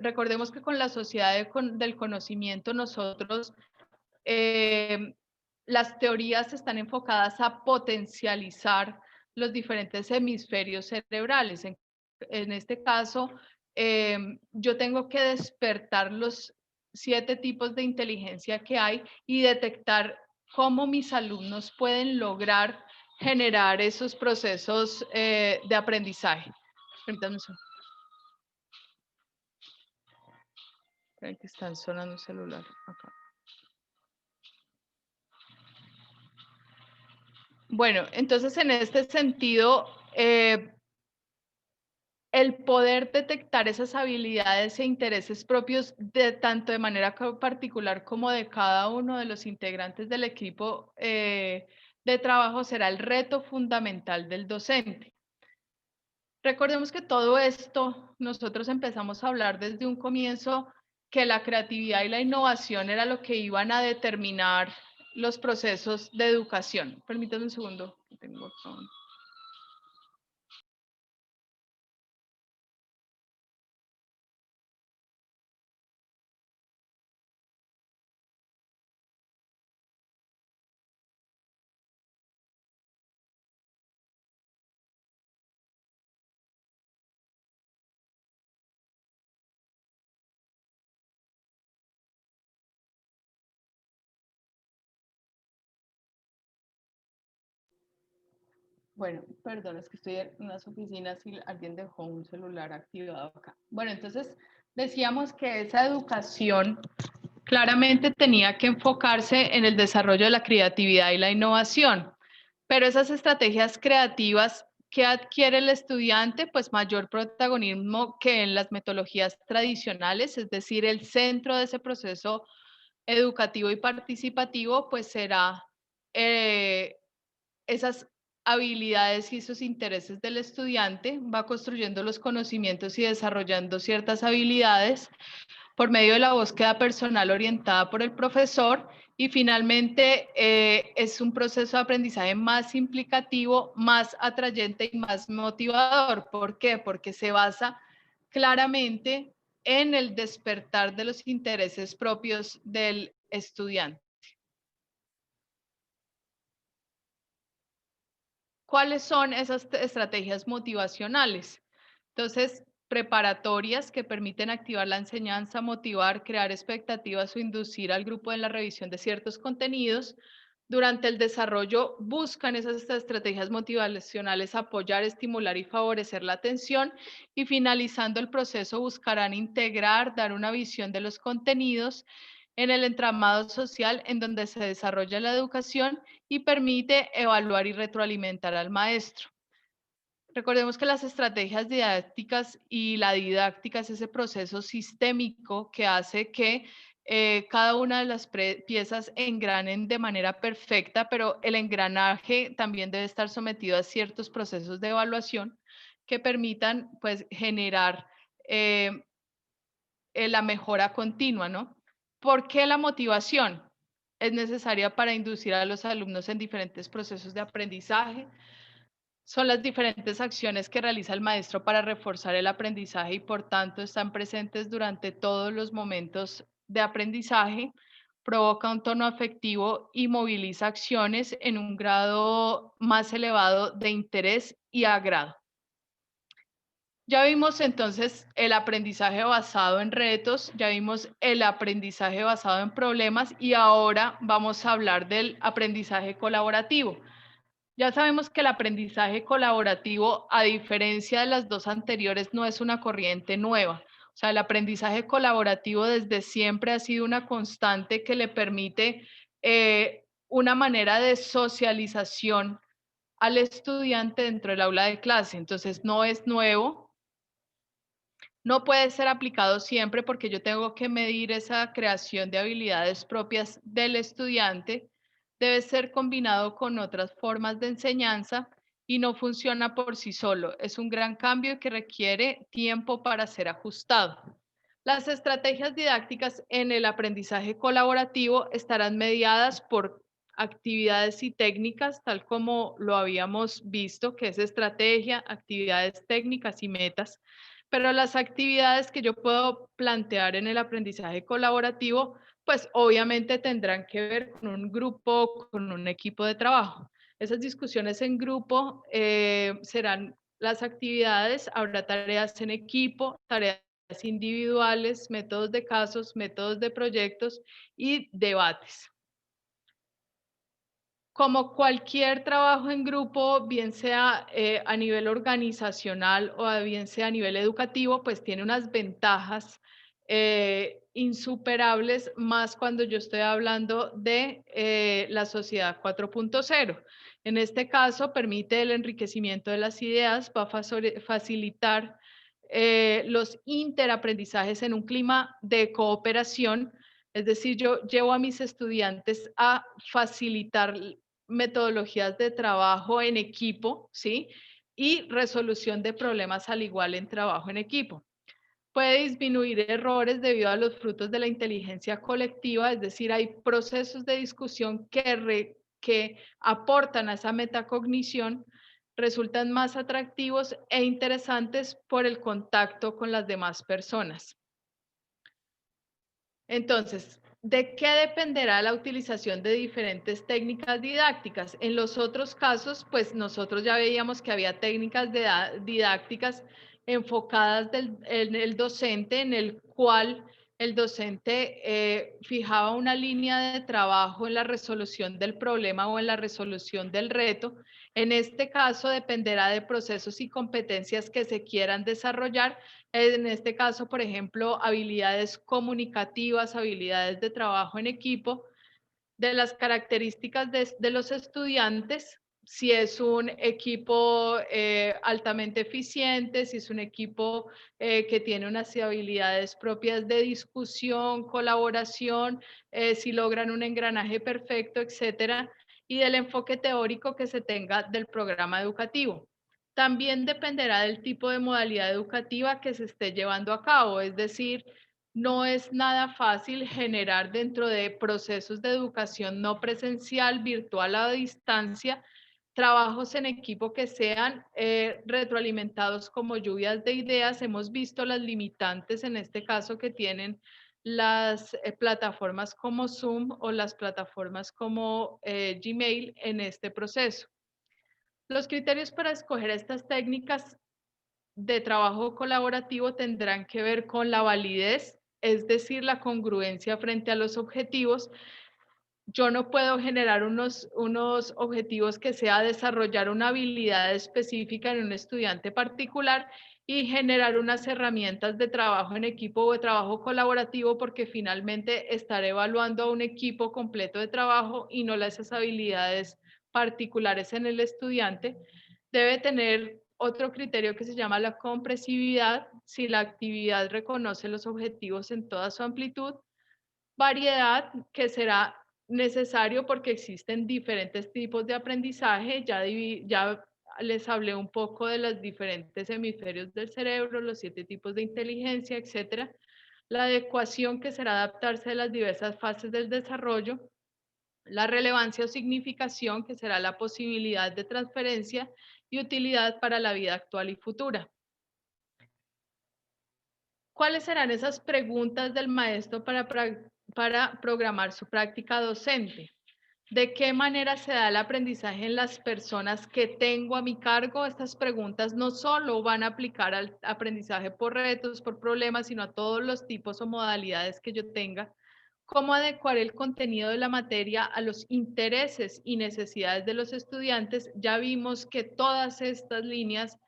recordemos que con la sociedad del conocimiento, nosotros, las teorías están enfocadas a potencializar los diferentes hemisferios cerebrales. En este caso, yo tengo que despertar los 7 tipos de inteligencia que hay y detectar cómo mis alumnos pueden lograr generar esos procesos de aprendizaje. Permítanme un segundo. Esperen que están sonando el celular acá. Bueno, entonces en este sentido, el poder detectar esas habilidades e intereses propios tanto de manera particular como de cada uno de los integrantes del equipo de trabajo será el reto fundamental del docente. Recordemos que todo esto nosotros empezamos a hablar desde un comienzo que la creatividad y la innovación era lo que iban a determinar los procesos de educación. Permítanme un segundo. Bueno, perdón, es que estoy en unas oficinas y alguien dejó un celular activado acá. Bueno, entonces decíamos que esa educación claramente tenía que enfocarse en el desarrollo de la creatividad y la innovación, pero esas estrategias creativas que adquiere el estudiante, pues mayor protagonismo que en las metodologías tradicionales, es decir, el centro de ese proceso educativo y participativo, pues será esas habilidades y esos intereses del estudiante, va construyendo los conocimientos y desarrollando ciertas habilidades por medio de la búsqueda personal orientada por el profesor y finalmente es un proceso de aprendizaje más implicativo, más atrayente y más motivador. ¿Por qué? Porque se basa claramente en el despertar de los intereses propios del estudiante. ¿Cuáles son esas estrategias motivacionales? Entonces, preparatorias que permiten activar la enseñanza, motivar, crear expectativas o inducir al grupo en la revisión de ciertos contenidos. Durante el desarrollo buscan esas estrategias motivacionales apoyar, estimular y favorecer la atención y finalizando el proceso buscarán integrar, dar una visión de los contenidos en el entramado social en donde se desarrolla la educación y permite evaluar y retroalimentar al maestro. Recordemos que las estrategias didácticas y la didáctica es ese proceso sistémico que hace que cada una de las piezas engranen de manera perfecta, pero el engranaje también debe estar sometido a ciertos procesos de evaluación que permitan pues, generar la mejora continua, ¿no? ¿Por qué la motivación es necesaria para inducir a los alumnos en diferentes procesos de aprendizaje? Son las diferentes acciones que realiza el maestro para reforzar el aprendizaje y por tanto están presentes durante todos los momentos de aprendizaje, provoca un tono afectivo y moviliza acciones en un grado más elevado de interés y agrado. Ya vimos entonces el aprendizaje basado en retos, ya vimos el aprendizaje basado en problemas y ahora vamos a hablar del aprendizaje colaborativo. Ya sabemos que el aprendizaje colaborativo, a diferencia de las dos anteriores, no es una corriente nueva. O sea, el aprendizaje colaborativo desde siempre ha sido una constante que le permite una manera de socialización al estudiante dentro del aula de clase. Entonces, no es nuevo. No puede ser aplicado siempre porque yo tengo que medir esa creación de habilidades propias del estudiante. Debe ser combinado con otras formas de enseñanza y no funciona por sí solo. Es un gran cambio que requiere tiempo para ser ajustado. Las estrategias didácticas en el aprendizaje colaborativo estarán mediadas por actividades y técnicas, tal como lo habíamos visto, que es estrategia, actividades técnicas y metas. Pero las actividades que yo puedo plantear en el aprendizaje colaborativo, pues obviamente tendrán que ver con un grupo, con un equipo de trabajo. Esas discusiones en grupo serán las actividades, habrá tareas en equipo, tareas individuales, métodos de casos, métodos de proyectos y debates. Como cualquier trabajo en grupo, bien sea a nivel organizacional o bien sea a nivel educativo, pues tiene unas ventajas insuperables, más cuando yo estoy hablando de la sociedad 4.0. En este caso, permite el enriquecimiento de las ideas, va a facilitar los interaprendizajes en un clima de cooperación. Es decir, yo llevo a mis estudiantes a facilitar metodologías de trabajo en equipo, ¿sí? Y resolución de problemas al igual en trabajo en equipo. Puede disminuir errores debido a los frutos de la inteligencia colectiva, es decir, hay procesos de discusión que aportan a esa metacognición, resultan más atractivos e interesantes por el contacto con las demás personas. Entonces, ¿de qué dependerá la utilización de diferentes técnicas didácticas? En los otros casos, pues nosotros ya veíamos que había técnicas didácticas enfocadas en el docente, en el cual el docente fijaba una línea de trabajo en la resolución del problema o en la resolución del reto. En este caso, dependerá de procesos y competencias que se quieran desarrollar. En este caso, por ejemplo, habilidades comunicativas, habilidades de trabajo en equipo, de las características de los estudiantes, si es un equipo altamente eficiente, si es un equipo que tiene unas habilidades propias de discusión, colaboración, si logran un engranaje perfecto, etcétera, y del enfoque teórico que se tenga del programa educativo. También dependerá del tipo de modalidad educativa que se esté llevando a cabo, es decir, no es nada fácil generar dentro de procesos de educación no presencial, virtual a distancia, trabajos en equipo que sean retroalimentados como lluvias de ideas. Hemos visto las limitantes en este caso que tienen las plataformas como Zoom o las plataformas como Gmail en este proceso. Los criterios para escoger estas técnicas de trabajo colaborativo tendrán que ver con la validez, es decir, la congruencia frente a los objetivos. Yo no puedo generar unos objetivos que sea desarrollar una habilidad específica en un estudiante particular y generar unas herramientas de trabajo en equipo o de trabajo colaborativo, porque finalmente estaré evaluando a un equipo completo de trabajo y no esas habilidades particulares en el estudiante. Debe tener otro criterio que se llama la compresividad, si la actividad reconoce los objetivos en toda su amplitud. Variedad, que será necesario porque existen diferentes tipos de aprendizaje. Ya les hablé un poco de los diferentes hemisferios del cerebro, los 7 tipos de inteligencia, etc. La adecuación, que será adaptarse a las diversas fases del desarrollo. La relevancia o significación, que será la posibilidad de transferencia y utilidad para la vida actual y futura. ¿Cuáles serán esas preguntas del maestro para programar su práctica docente? ¿De qué manera se da el aprendizaje en las personas que tengo a mi cargo? Estas preguntas no solo van a aplicar al aprendizaje por retos, por problemas, sino a todos los tipos o modalidades que yo tenga. ¿Cómo adecuar el contenido de la materia a los intereses y necesidades de los estudiantes? Ya vimos que todas estas líneas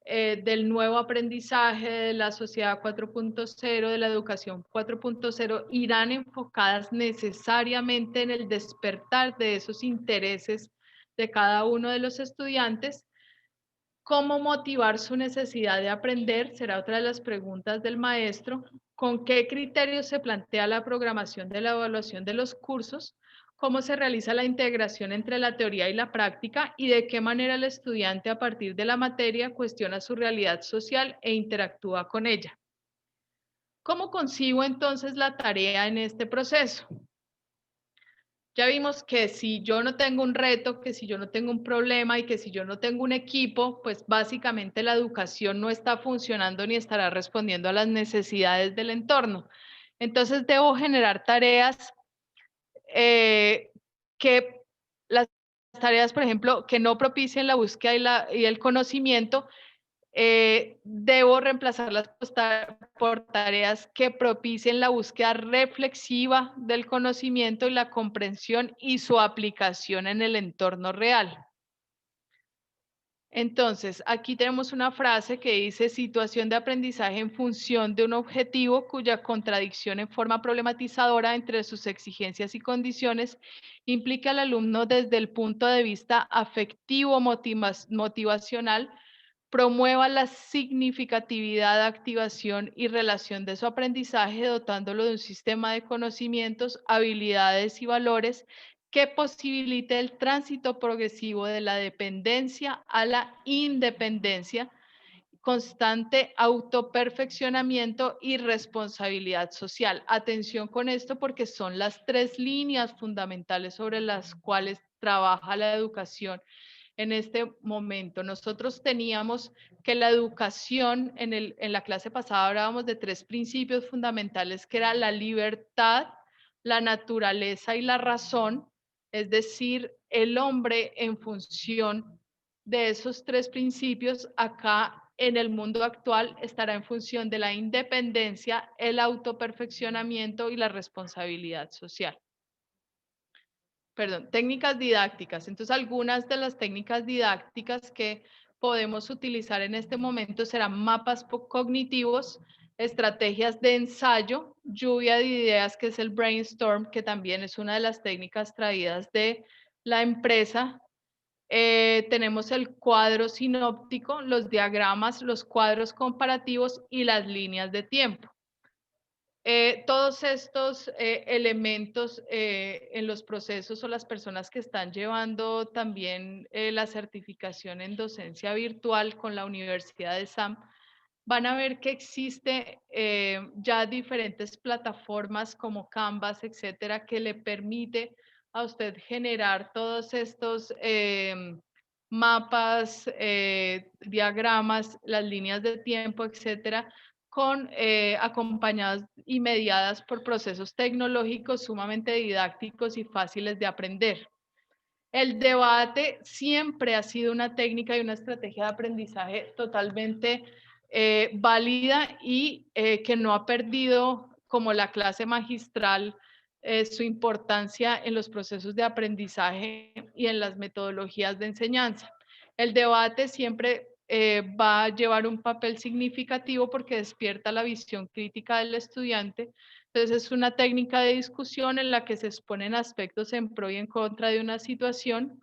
del nuevo aprendizaje, de la sociedad 4.0, de la educación 4.0, irán enfocadas necesariamente en el despertar de esos intereses de cada uno de los estudiantes. ¿Cómo motivar su necesidad de aprender? Será otra de las preguntas del maestro. ¿Con qué criterios se plantea la programación de la evaluación de los cursos? ¿Cómo se realiza la integración entre la teoría y la práctica? ¿Y de qué manera el estudiante, a partir de la materia, cuestiona su realidad social e interactúa con ella? ¿Cómo concibo entonces la tarea en este proceso? Ya vimos que si yo no tengo un reto, que si yo no tengo un problema y que si yo no tengo un equipo, pues básicamente la educación no está funcionando ni estará respondiendo a las necesidades del entorno. Entonces debo generar tareas que las tareas, por ejemplo, que no propicien la búsqueda y el conocimiento, debo reemplazarlas por tareas que propicien la búsqueda reflexiva del conocimiento y la comprensión y su aplicación en el entorno real. Entonces, aquí tenemos una frase que dice situación de aprendizaje en función de un objetivo cuya contradicción en forma problematizadora entre sus exigencias y condiciones implica al alumno desde el punto de vista afectivo motivacional promueva la significatividad, activación y relación de su aprendizaje, dotándolo de un sistema de conocimientos, habilidades y valores que posibilite el tránsito progresivo de la dependencia a la independencia, constante autoperfeccionamiento y responsabilidad social. Atención con esto porque son las 3 líneas fundamentales sobre las cuales trabaja la educación en este momento. Nosotros teníamos que la educación, en la clase pasada hablábamos de 3 principios fundamentales, que era la libertad, la naturaleza y la razón, es decir, el hombre en función de esos 3 principios acá en el mundo actual estará en función de la independencia, el autoperfeccionamiento y la responsabilidad social. Perdón, técnicas didácticas. Entonces, algunas de las técnicas didácticas que podemos utilizar en este momento serán mapas cognitivos, estrategias de ensayo, lluvia de ideas, que es el brainstorm, que también es una de las técnicas traídas de la empresa. Tenemos el cuadro sinóptico, los diagramas, los cuadros comparativos y las líneas de tiempo. Todos estos elementos en los procesos o las personas que están llevando también la certificación en docencia virtual con la Universidad de SAM, van a ver que existe ya diferentes plataformas como Canvas, etcétera, que le permite a usted generar todos estos mapas, diagramas, las líneas de tiempo, etcétera, con acompañadas y mediadas por procesos tecnológicos sumamente didácticos y fáciles de aprender. El debate siempre ha sido una técnica y una estrategia de aprendizaje totalmente válida y que no ha perdido, como la clase magistral, su importancia en los procesos de aprendizaje y en las metodologías de enseñanza. El debate siempre va a llevar un papel significativo porque despierta la visión crítica del estudiante. Entonces, es una técnica de discusión en la que se exponen aspectos en pro y en contra de una situación.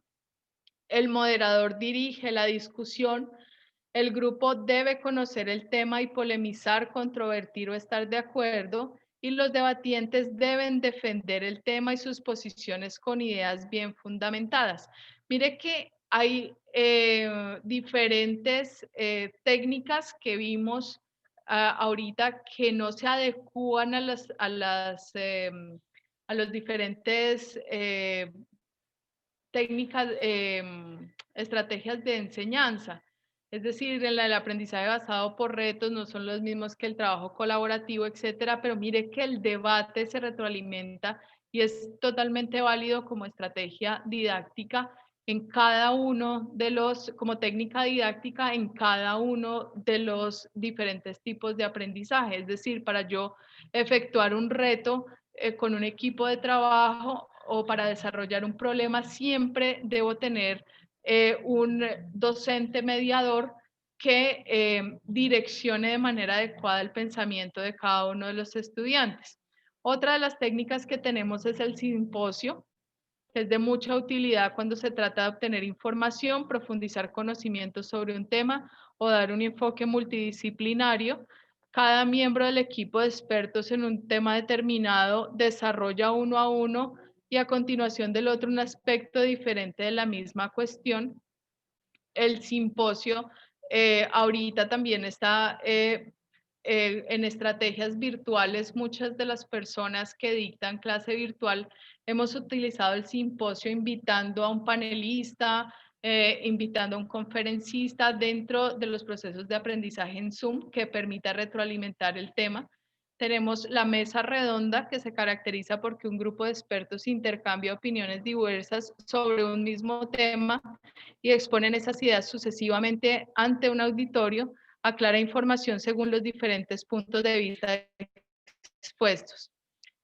El moderador dirige la discusión. El grupo debe conocer el tema y polemizar, controvertir o estar de acuerdo. Y los debatientes deben defender el tema y sus posiciones con ideas bien fundamentadas. Mire que hay diferentes técnicas que vimos ahorita que no se adecúan a los diferentes técnicas, estrategias de enseñanza. Es decir, el aprendizaje basado por retos no son los mismos que el trabajo colaborativo, etcétera, pero mire que el debate se retroalimenta y es totalmente válido como estrategia didáctica en cada uno de los, como técnica didáctica en cada uno de los diferentes tipos de aprendizaje. Es decir, para yo efectuar un reto con un equipo de trabajo o para desarrollar un problema, siempre debo tener un docente mediador que direccione de manera adecuada el pensamiento de cada uno de los estudiantes. Otra de las técnicas que tenemos es el simposio, que es de mucha utilidad cuando se trata de obtener información, profundizar conocimientos sobre un tema o dar un enfoque multidisciplinario. Cada miembro del equipo de expertos en un tema determinado desarrolla uno a uno y a continuación del otro un aspecto diferente de la misma cuestión. El simposio ahorita también está en estrategias virtuales. Muchas de las personas que dictan clase virtual hemos utilizado el simposio invitando a un panelista, invitando a un conferencista dentro de los procesos de aprendizaje en Zoom que permita retroalimentar el tema. Tenemos la mesa redonda, que se caracteriza porque un grupo de expertos intercambia opiniones diversas sobre un mismo tema y exponen esas ideas sucesivamente ante un auditorio, aclara información según los diferentes puntos de vista expuestos.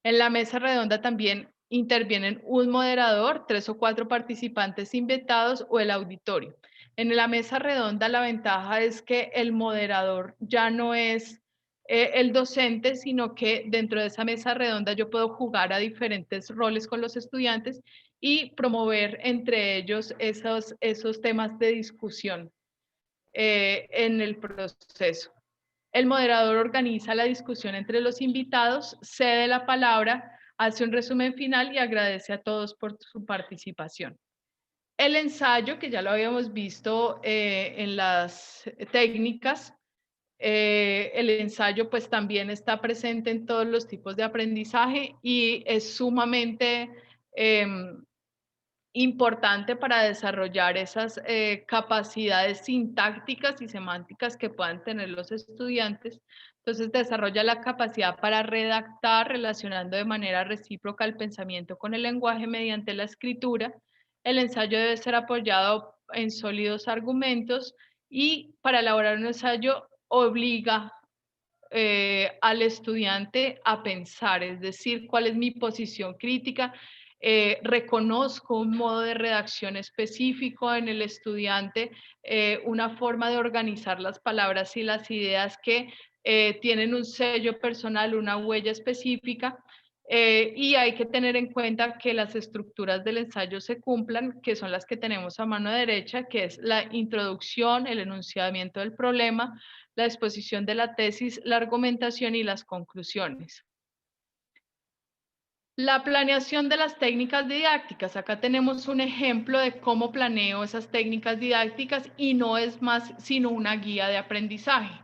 En la mesa redonda también intervienen un moderador, 3 o 4 participantes invitados o el auditorio. En la mesa redonda la ventaja es que el moderador ya no es el docente, sino que dentro de esa mesa redonda yo puedo jugar a diferentes roles con los estudiantes y promover entre ellos esos temas de discusión en el proceso. El moderador organiza la discusión entre los invitados, cede la palabra, hace un resumen final y agradece a todos por su participación. El ensayo, que ya lo habíamos visto en las técnicas, el ensayo pues también está presente en todos los tipos de aprendizaje y es sumamente importante para desarrollar esas capacidades sintácticas y semánticas que puedan tener los estudiantes. Entonces desarrolla la capacidad para redactar relacionando de manera recíproca el pensamiento con el lenguaje mediante la escritura. El ensayo debe ser apoyado en sólidos argumentos y para elaborar un ensayo obliga al estudiante a pensar, es decir, cuál es mi posición crítica. Reconozco un modo de redacción específico en el estudiante, una forma de organizar las palabras y las ideas que tienen un sello personal, una huella específica. Y hay que tener en cuenta que las estructuras del ensayo se cumplan, que son las que tenemos a mano derecha, que es la introducción, el enunciamiento del problema, la exposición de la tesis, la argumentación y las conclusiones. La planeación de las técnicas didácticas. Acá tenemos un ejemplo de cómo planeo esas técnicas didácticas y no es más sino una guía de aprendizaje.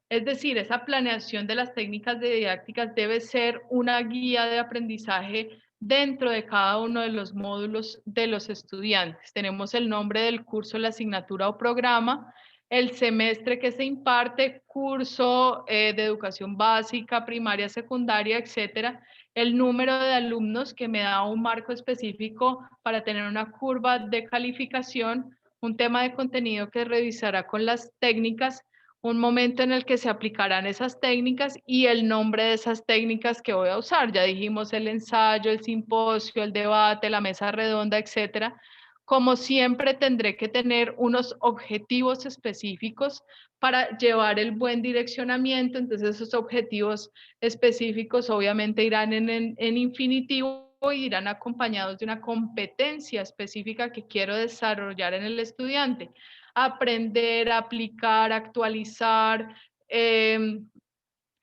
Es decir, esa planeación de las técnicas didácticas debe ser una guía de aprendizaje dentro de cada uno de los módulos de los estudiantes. Tenemos el nombre del curso, la asignatura o programa, el semestre que se imparte, curso de educación básica, primaria, secundaria, etcétera, el número de alumnos que me da un marco específico para tener una curva de calificación, un tema de contenido que revisará con las técnicas, un momento en el que se aplicarán esas técnicas y el nombre de esas técnicas que voy a usar. Ya dijimos el ensayo, el simposio, el debate, la mesa redonda, etcétera. Como siempre, tendré que tener unos objetivos específicos para llevar el buen direccionamiento. Entonces, esos objetivos específicos obviamente irán en infinitivo y irán acompañados de una competencia específica que quiero desarrollar en el estudiante. Aprender, aplicar, actualizar,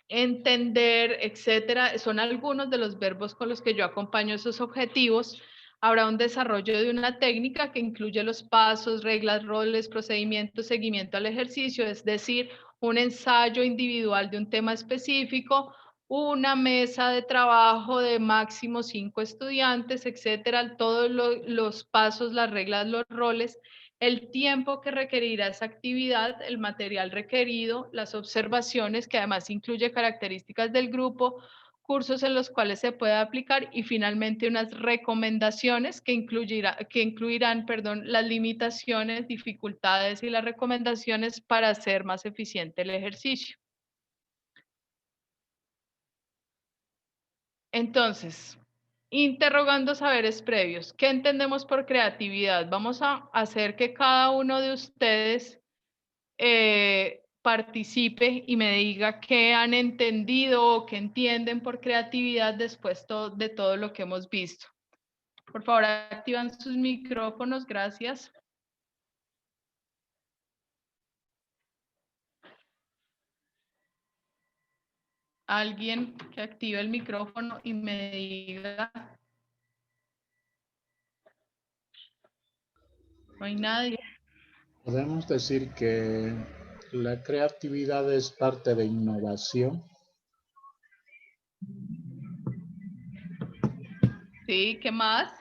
entender, etcétera, son algunos de los verbos con los que yo acompaño esos objetivos. Habrá un desarrollo de una técnica que incluye los pasos, reglas, roles, procedimientos, seguimiento al ejercicio, es decir, un ensayo individual de un tema específico, una mesa de trabajo de máximo 5 estudiantes, etcétera, todos los pasos, las reglas, los roles, el tiempo que requerirá esa actividad, el material requerido, las observaciones, que además incluye características del grupo, cursos en los cuales se puede aplicar y finalmente unas recomendaciones que incluirán las limitaciones, dificultades y las recomendaciones para hacer más eficiente el ejercicio. Entonces, interrogando saberes previos. ¿Qué entendemos por creatividad? Vamos a hacer que cada uno de ustedes participe y me diga qué han entendido o qué entienden por creatividad después de todo lo que hemos visto. Por favor, activan sus micrófonos. Gracias. Alguien que active el micrófono y me diga. No hay nadie. Podemos decir que la creatividad es parte de innovación. Sí, ¿qué más?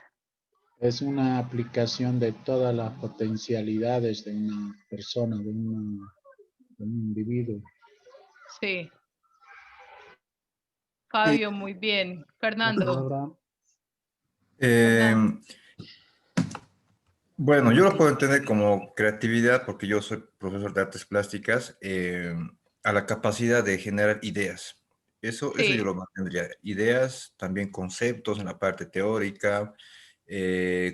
Es una aplicación de todas las potencialidades de una persona, de un individuo. Sí. Fabio, muy bien. Fernando. Bueno, yo lo puedo entender como creatividad porque yo soy profesor de artes plásticas, a la capacidad de generar ideas. Eso yo lo mantendría. Ideas, también conceptos en la parte teórica,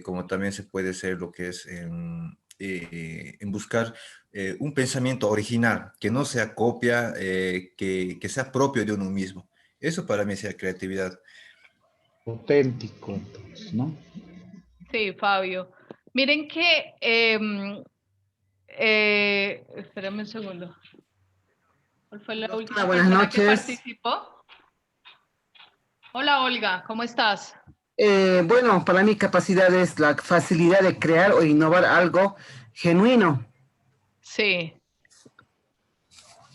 como también se puede ser lo que es en buscar un pensamiento original, que no sea copia, que sea propio de uno mismo. Eso para mí es creatividad. Auténtico, entonces, ¿no? Sí, Fabio. Miren que, espérame un segundo. ¿Cuál fue la última Hola, buenas persona que noches. participó? Hola, Olga, ¿cómo estás? Bueno, para mí capacidad es la facilidad de crear o innovar algo genuino. Sí.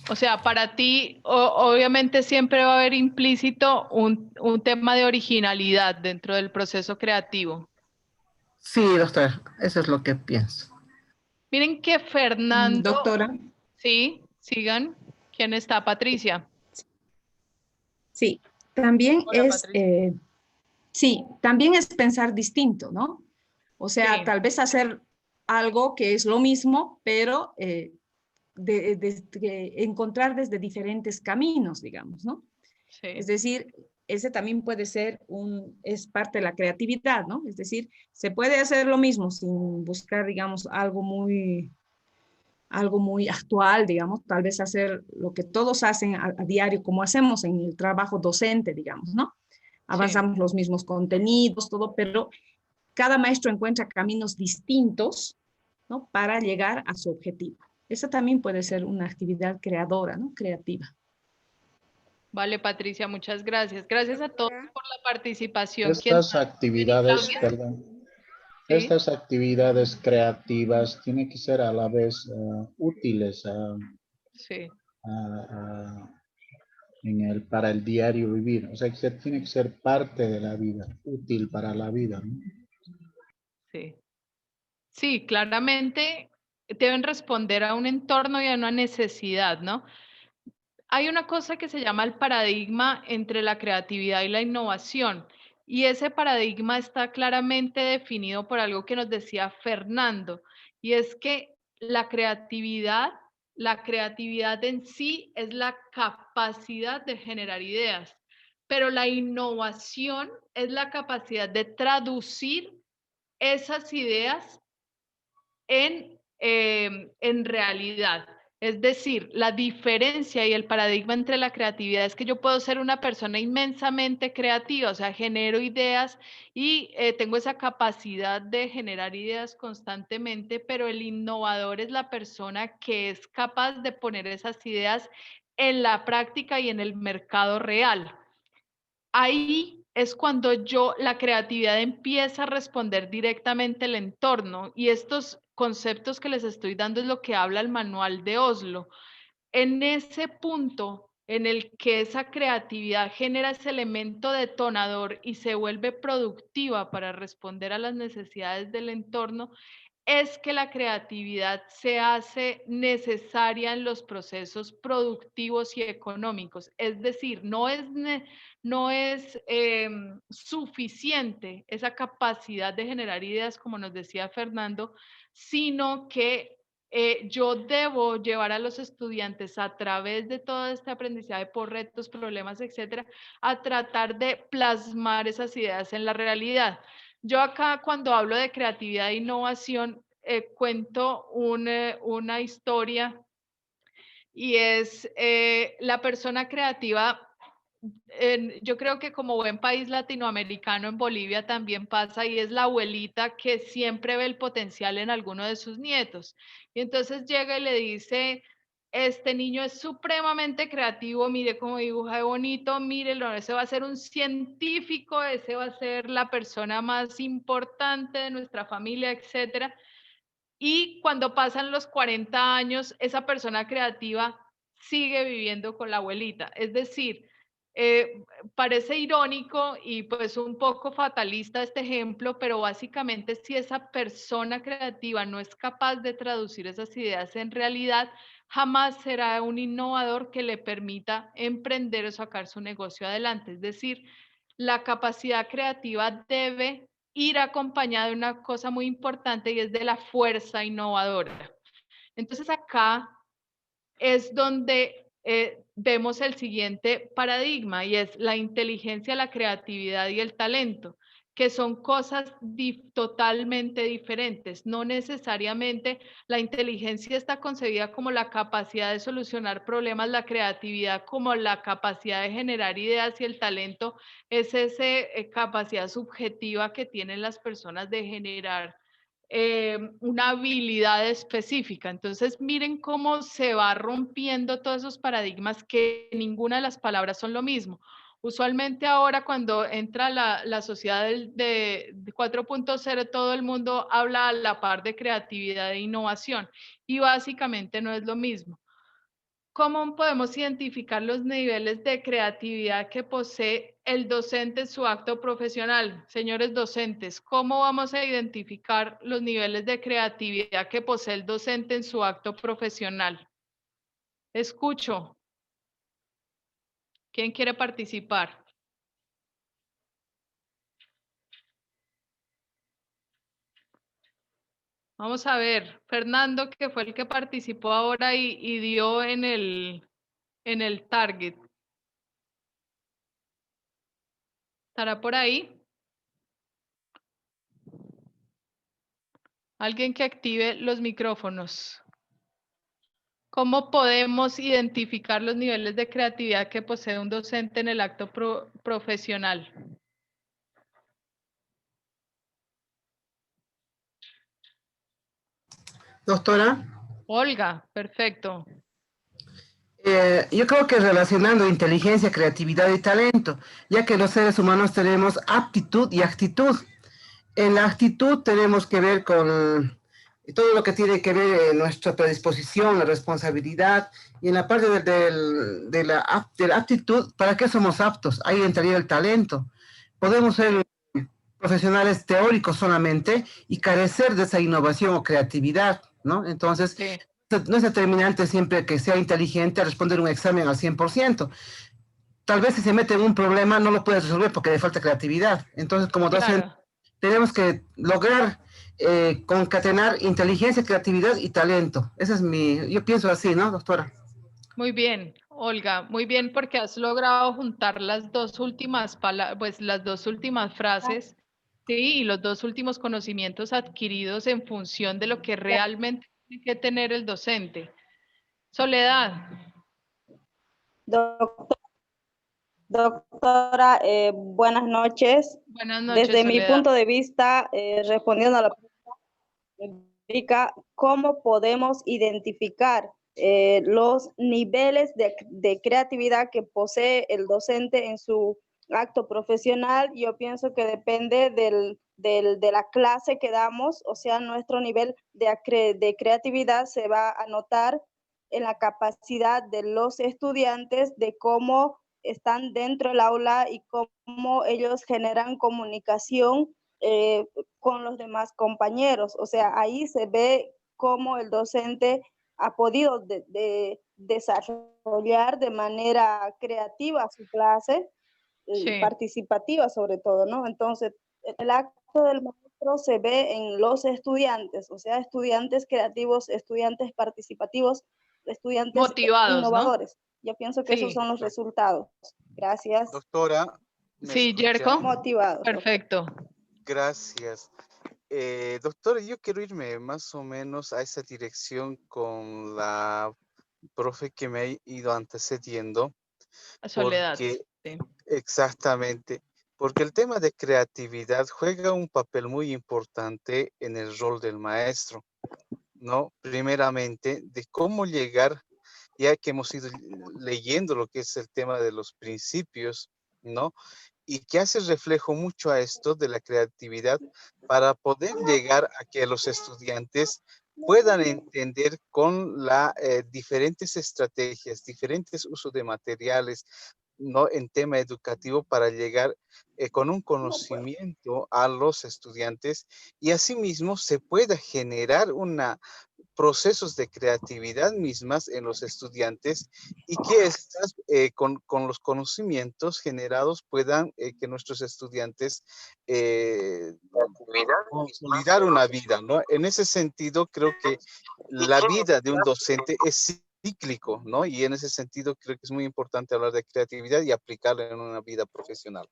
O sea, para ti, obviamente siempre va a haber implícito un tema de originalidad dentro del proceso creativo. Sí, doctor, eso es lo que pienso. Miren que Fernando, Doctora, sí, sigan. ¿Quién está? Patricia. sí, también Hola, es, Patricia. sí, también es pensar distinto, ¿no? O sea, Sí. tal vez hacer algo que es lo mismo, pero encontrar desde diferentes caminos, digamos, ¿no? Sí. Es decir, ese también puede ser es parte de la creatividad, ¿no? Es decir, se puede hacer lo mismo sin buscar, digamos, algo muy actual, digamos, tal vez hacer lo que todos hacen a diario, como hacemos en el trabajo docente, digamos, ¿no? Avanzamos los mismos contenidos, todo, pero cada maestro encuentra caminos distintos, ¿no? Para llegar a su objetivo. Esa también puede ser una actividad creadora, ¿no? Creativa. Vale, Patricia, muchas gracias. Gracias a todos por la participación. ¿Quién Estas más? actividades, Claudia? perdón, Sí. estas actividades creativas tienen que ser a la vez útiles Sí. para el diario vivir. O sea, que tiene que ser parte de la vida, útil para la vida, ¿no? Sí. Sí, claramente deben responder a un entorno y a una necesidad, ¿no? Hay una cosa que se llama el paradigma entre la creatividad y la innovación, y ese paradigma está claramente definido por algo que nos decía Fernando, y es que la creatividad en sí es la capacidad de generar ideas, pero la innovación es la capacidad de traducir esas ideas en realidad. Es decir, la diferencia y el paradigma entre la creatividad es que yo puedo ser una persona inmensamente creativa, o sea, genero ideas y tengo esa capacidad de generar ideas constantemente, pero el innovador es la persona que es capaz de poner esas ideas en la práctica y en el mercado real. Ahí es cuando la creatividad empieza a responder directamente al entorno, y estos conceptos que les estoy dando es lo que habla el manual de Oslo. En ese punto en el que esa creatividad genera ese elemento detonador y se vuelve productiva para responder a las necesidades del entorno, es que la creatividad se hace necesaria en los procesos productivos y económicos. Es decir, no es suficiente esa capacidad de generar ideas, como nos decía Fernando, sino que yo debo llevar a los estudiantes a través de todo este aprendizaje por retos, problemas, etcétera, a tratar de plasmar esas ideas en la realidad. Yo acá cuando hablo de creatividad e innovación cuento una historia, y es la persona creativa. Yo creo que como buen país latinoamericano, en Bolivia también pasa, y es la abuelita que siempre ve el potencial en alguno de sus nietos. Y entonces llega y le dice: este niño es supremamente creativo, mire cómo dibuja de bonito, mírelo, ese va a ser un científico, ese va a ser la persona más importante de nuestra familia, etcétera. Y cuando pasan los 40 años, esa persona creativa sigue viviendo con la abuelita. Es decir, parece irónico y pues un poco fatalista este ejemplo, pero básicamente si esa persona creativa no es capaz de traducir esas ideas en realidad, jamás será un innovador que le permita emprender o sacar su negocio adelante. Es decir, la capacidad creativa debe ir acompañada de una cosa muy importante, y es de la fuerza innovadora. Entonces acá es donde vemos el siguiente paradigma, y es la inteligencia, la creatividad y el talento. que son cosas totalmente diferentes. No necesariamente la inteligencia está concebida como la capacidad de solucionar problemas, la creatividad como la capacidad de generar ideas y el talento es esa capacidad subjetiva que tienen las personas de generar una habilidad específica. Entonces, miren cómo se va rompiendo todos esos paradigmas que ninguna de las palabras son lo mismo. Usualmente ahora cuando entra la sociedad de 4.0, todo el mundo habla a la par de creatividad e innovación y básicamente no es lo mismo. ¿Cómo podemos identificar los niveles de creatividad que posee el docente en su acto profesional? Señores docentes, ¿cómo vamos a identificar los niveles de creatividad que posee el docente en su acto profesional? Escucho. ¿Quién quiere participar? Vamos a ver, Fernando, que fue el que participó ahora y dio en el target. ¿Estará por ahí? Alguien que active los micrófonos. ¿Cómo podemos identificar los niveles de creatividad que posee un docente en el acto profesional? Doctora. Olga, perfecto. Yo creo que relacionando inteligencia, creatividad y talento, ya que los seres humanos tenemos aptitud y actitud. En la actitud tenemos que ver con todo lo que tiene que ver nuestra predisposición, la responsabilidad, y en la parte de la aptitud, ¿para qué somos aptos? Ahí entraría el talento. Podemos ser profesionales teóricos solamente y carecer de esa innovación o creatividad, ¿no? Entonces, sí, no es determinante siempre que sea inteligente a responder un examen al 100%. Tal vez si se mete en un problema no lo puedes resolver porque le falta creatividad. Entonces, como docente, claro, tenemos que lograr concatenar inteligencia, creatividad y talento. Ese es yo pienso así, ¿no, doctora? Muy bien, Olga, muy bien porque has logrado juntar las dos últimas pues las dos últimas frases, sí, y los dos últimos conocimientos adquiridos en función de lo que realmente tiene que tener el docente. Soledad. Doctora, buenas noches. Buenas noches, desde Soledad. Mi punto de vista, respondiendo a la pregunta, ¿cómo podemos identificar los niveles de creatividad que posee el docente en su acto profesional? Yo pienso que depende de la clase que damos, o sea, nuestro nivel de creatividad se va a notar en la capacidad de los estudiantes de cómo están dentro del aula y cómo ellos generan comunicación con los demás compañeros. O sea, ahí se ve cómo el docente ha podido desarrollar de manera creativa su clase, sí, participativa sobre todo, ¿no? Entonces, el acto del maestro se ve en los estudiantes, o sea, estudiantes creativos, estudiantes participativos, estudiantes motivados, innovadores. ¿no? Yo pienso que sí, esos son los resultados. Gracias. Doctora. Sí, Jerko. Motivados. Perfecto. Gracias. Doctora, yo quiero irme más o menos a esa dirección con la profe que me ha ido antecediendo. Soledad. Porque, sí. Exactamente. Porque el tema de creatividad juega un papel muy importante en el rol del maestro, ¿no? Primeramente, de cómo llegar, ya que hemos ido leyendo lo que es el tema de los principios, ¿no? Y que hace reflejo mucho a esto de la creatividad para poder llegar a que los estudiantes puedan entender con diferentes estrategias, diferentes usos de materiales, ¿no? En tema educativo para llegar con un conocimiento a los estudiantes y asimismo se pueda generar procesos de creatividad mismas en los estudiantes y que estas, con los conocimientos generados puedan que nuestros estudiantes consolidar una vida, ¿no? En ese sentido, creo que la vida de un docente es cíclico, ¿no? Y en ese sentido creo que es muy importante hablar de creatividad y aplicarla en una vida profesional.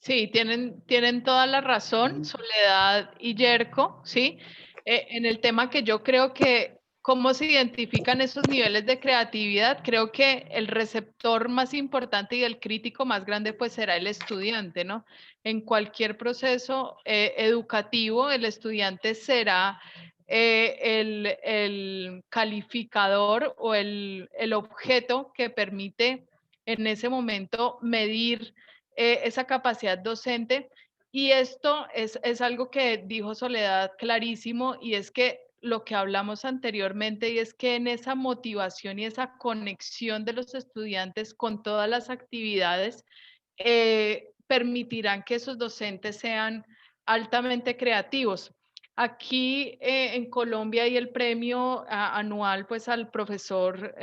Sí, tienen toda la razón, Soledad y Yerko, ¿sí? En el tema que yo creo que cómo se identifican esos niveles de creatividad, creo que el receptor más importante y el crítico más grande pues será el estudiante, ¿no? En cualquier proceso educativo, el estudiante será el calificador o el objeto que permite en ese momento medir esa capacidad docente. Y esto es algo que dijo Soledad clarísimo, y es que lo que hablamos anteriormente, y es que en esa motivación y esa conexión de los estudiantes con todas las actividades, permitirán que esos docentes sean altamente creativos. Aquí en Colombia hay el premio anual pues al profesor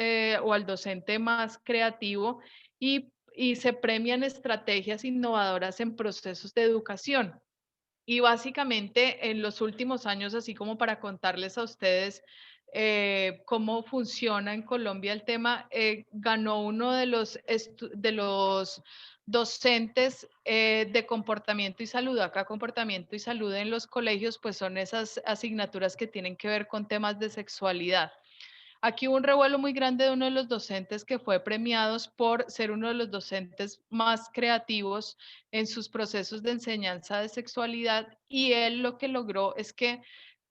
o al docente más creativo, y se premian estrategias innovadoras en procesos de educación. Y básicamente en los últimos años, así como para contarles a ustedes cómo funciona en Colombia el tema, ganó uno de los docentes de comportamiento y salud. Acá comportamiento y salud en los colegios, pues son esas asignaturas que tienen que ver con temas de sexualidad. Aquí hubo un revuelo muy grande de uno de los docentes que fue premiados por ser uno de los docentes más creativos en sus procesos de enseñanza de sexualidad, y él lo que logró es que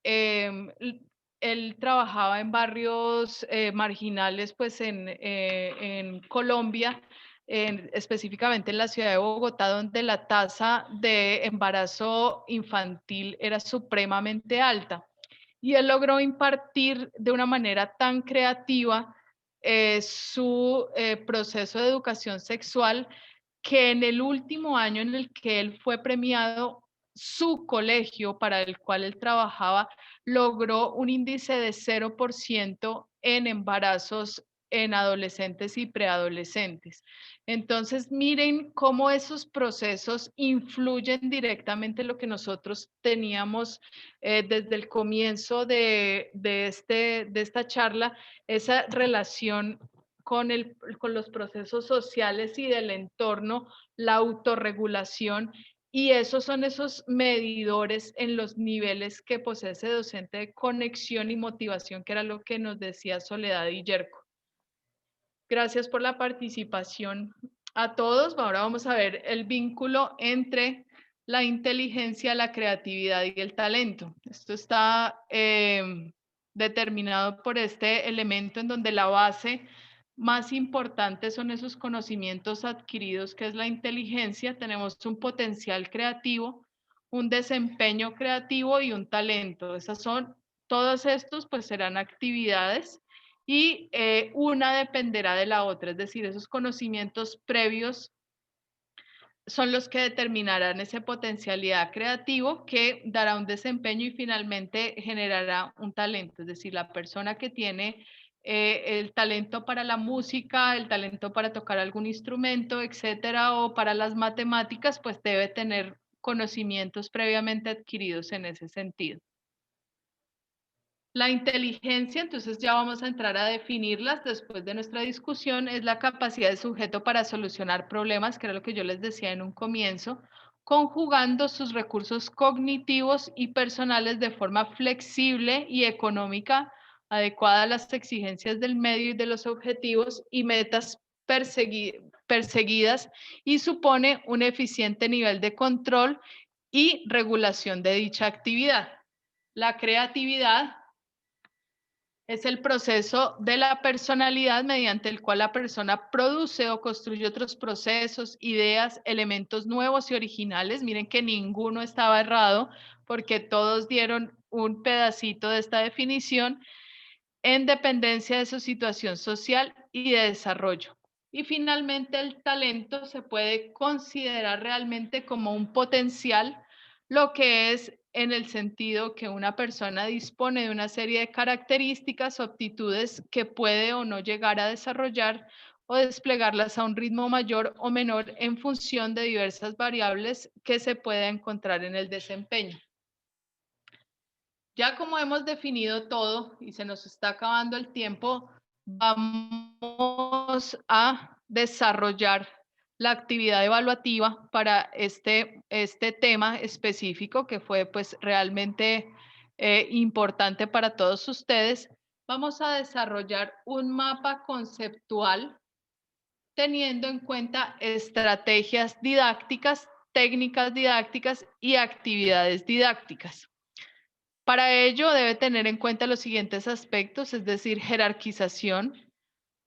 él trabajaba en barrios marginales pues en Colombia, específicamente en la ciudad de Bogotá, donde la tasa de embarazo infantil era supremamente alta. Y él logró impartir de una manera tan creativa su proceso de educación sexual, que en el último año en el que él fue premiado, su colegio para el cual él trabajaba logró un índice de 0% en embarazos en adolescentes y preadolescentes. Entonces, miren cómo esos procesos influyen directamente en lo que nosotros teníamos desde el comienzo de esta charla, esa relación con los procesos sociales y del entorno, la autorregulación, y esos son esos medidores en los niveles que posee ese docente de conexión y motivación, que era lo que nos decía Soledad y Yerko. Gracias por la participación a todos. Ahora vamos a ver el vínculo entre la inteligencia, la creatividad y el talento. Esto está determinado por este elemento en donde la base más importante son esos conocimientos adquiridos, que es la inteligencia. Tenemos un potencial creativo, un desempeño creativo y un talento. Todos estos pues serán actividades, y una dependerá de la otra, es decir, esos conocimientos previos son los que determinarán esa potencialidad creativo que dará un desempeño y finalmente generará un talento. Es decir, la persona que tiene el talento para la música, el talento para tocar algún instrumento, etcétera, o para las matemáticas, pues debe tener conocimientos previamente adquiridos en ese sentido. La inteligencia, entonces ya vamos a entrar a definirlas después de nuestra discusión, es la capacidad del sujeto para solucionar problemas, que era lo que yo les decía en un comienzo, conjugando sus recursos cognitivos y personales de forma flexible y económica, adecuada a las exigencias del medio y de los objetivos y metas perseguidas, y supone un eficiente nivel de control y regulación de dicha actividad. La creatividad es el proceso de la personalidad mediante el cual la persona produce o construye otros procesos, ideas, elementos nuevos y originales. Miren que ninguno estaba errado, porque todos dieron un pedacito de esta definición, en dependencia de su situación social y de desarrollo. Y finalmente, el talento se puede considerar realmente como un potencial, lo que es en el sentido que una persona dispone de una serie de características o aptitudes que puede o no llegar a desarrollar o desplegarlas a un ritmo mayor o menor en función de diversas variables que se puede encontrar en el desempeño. Ya como hemos definido todo y se nos está acabando el tiempo, vamos a desarrollar la actividad evaluativa para este tema específico que fue pues realmente importante para todos ustedes. Vamos a desarrollar un mapa conceptual teniendo en cuenta estrategias didácticas, técnicas didácticas y actividades didácticas. Para ello debe tener en cuenta los siguientes aspectos, es decir, jerarquización.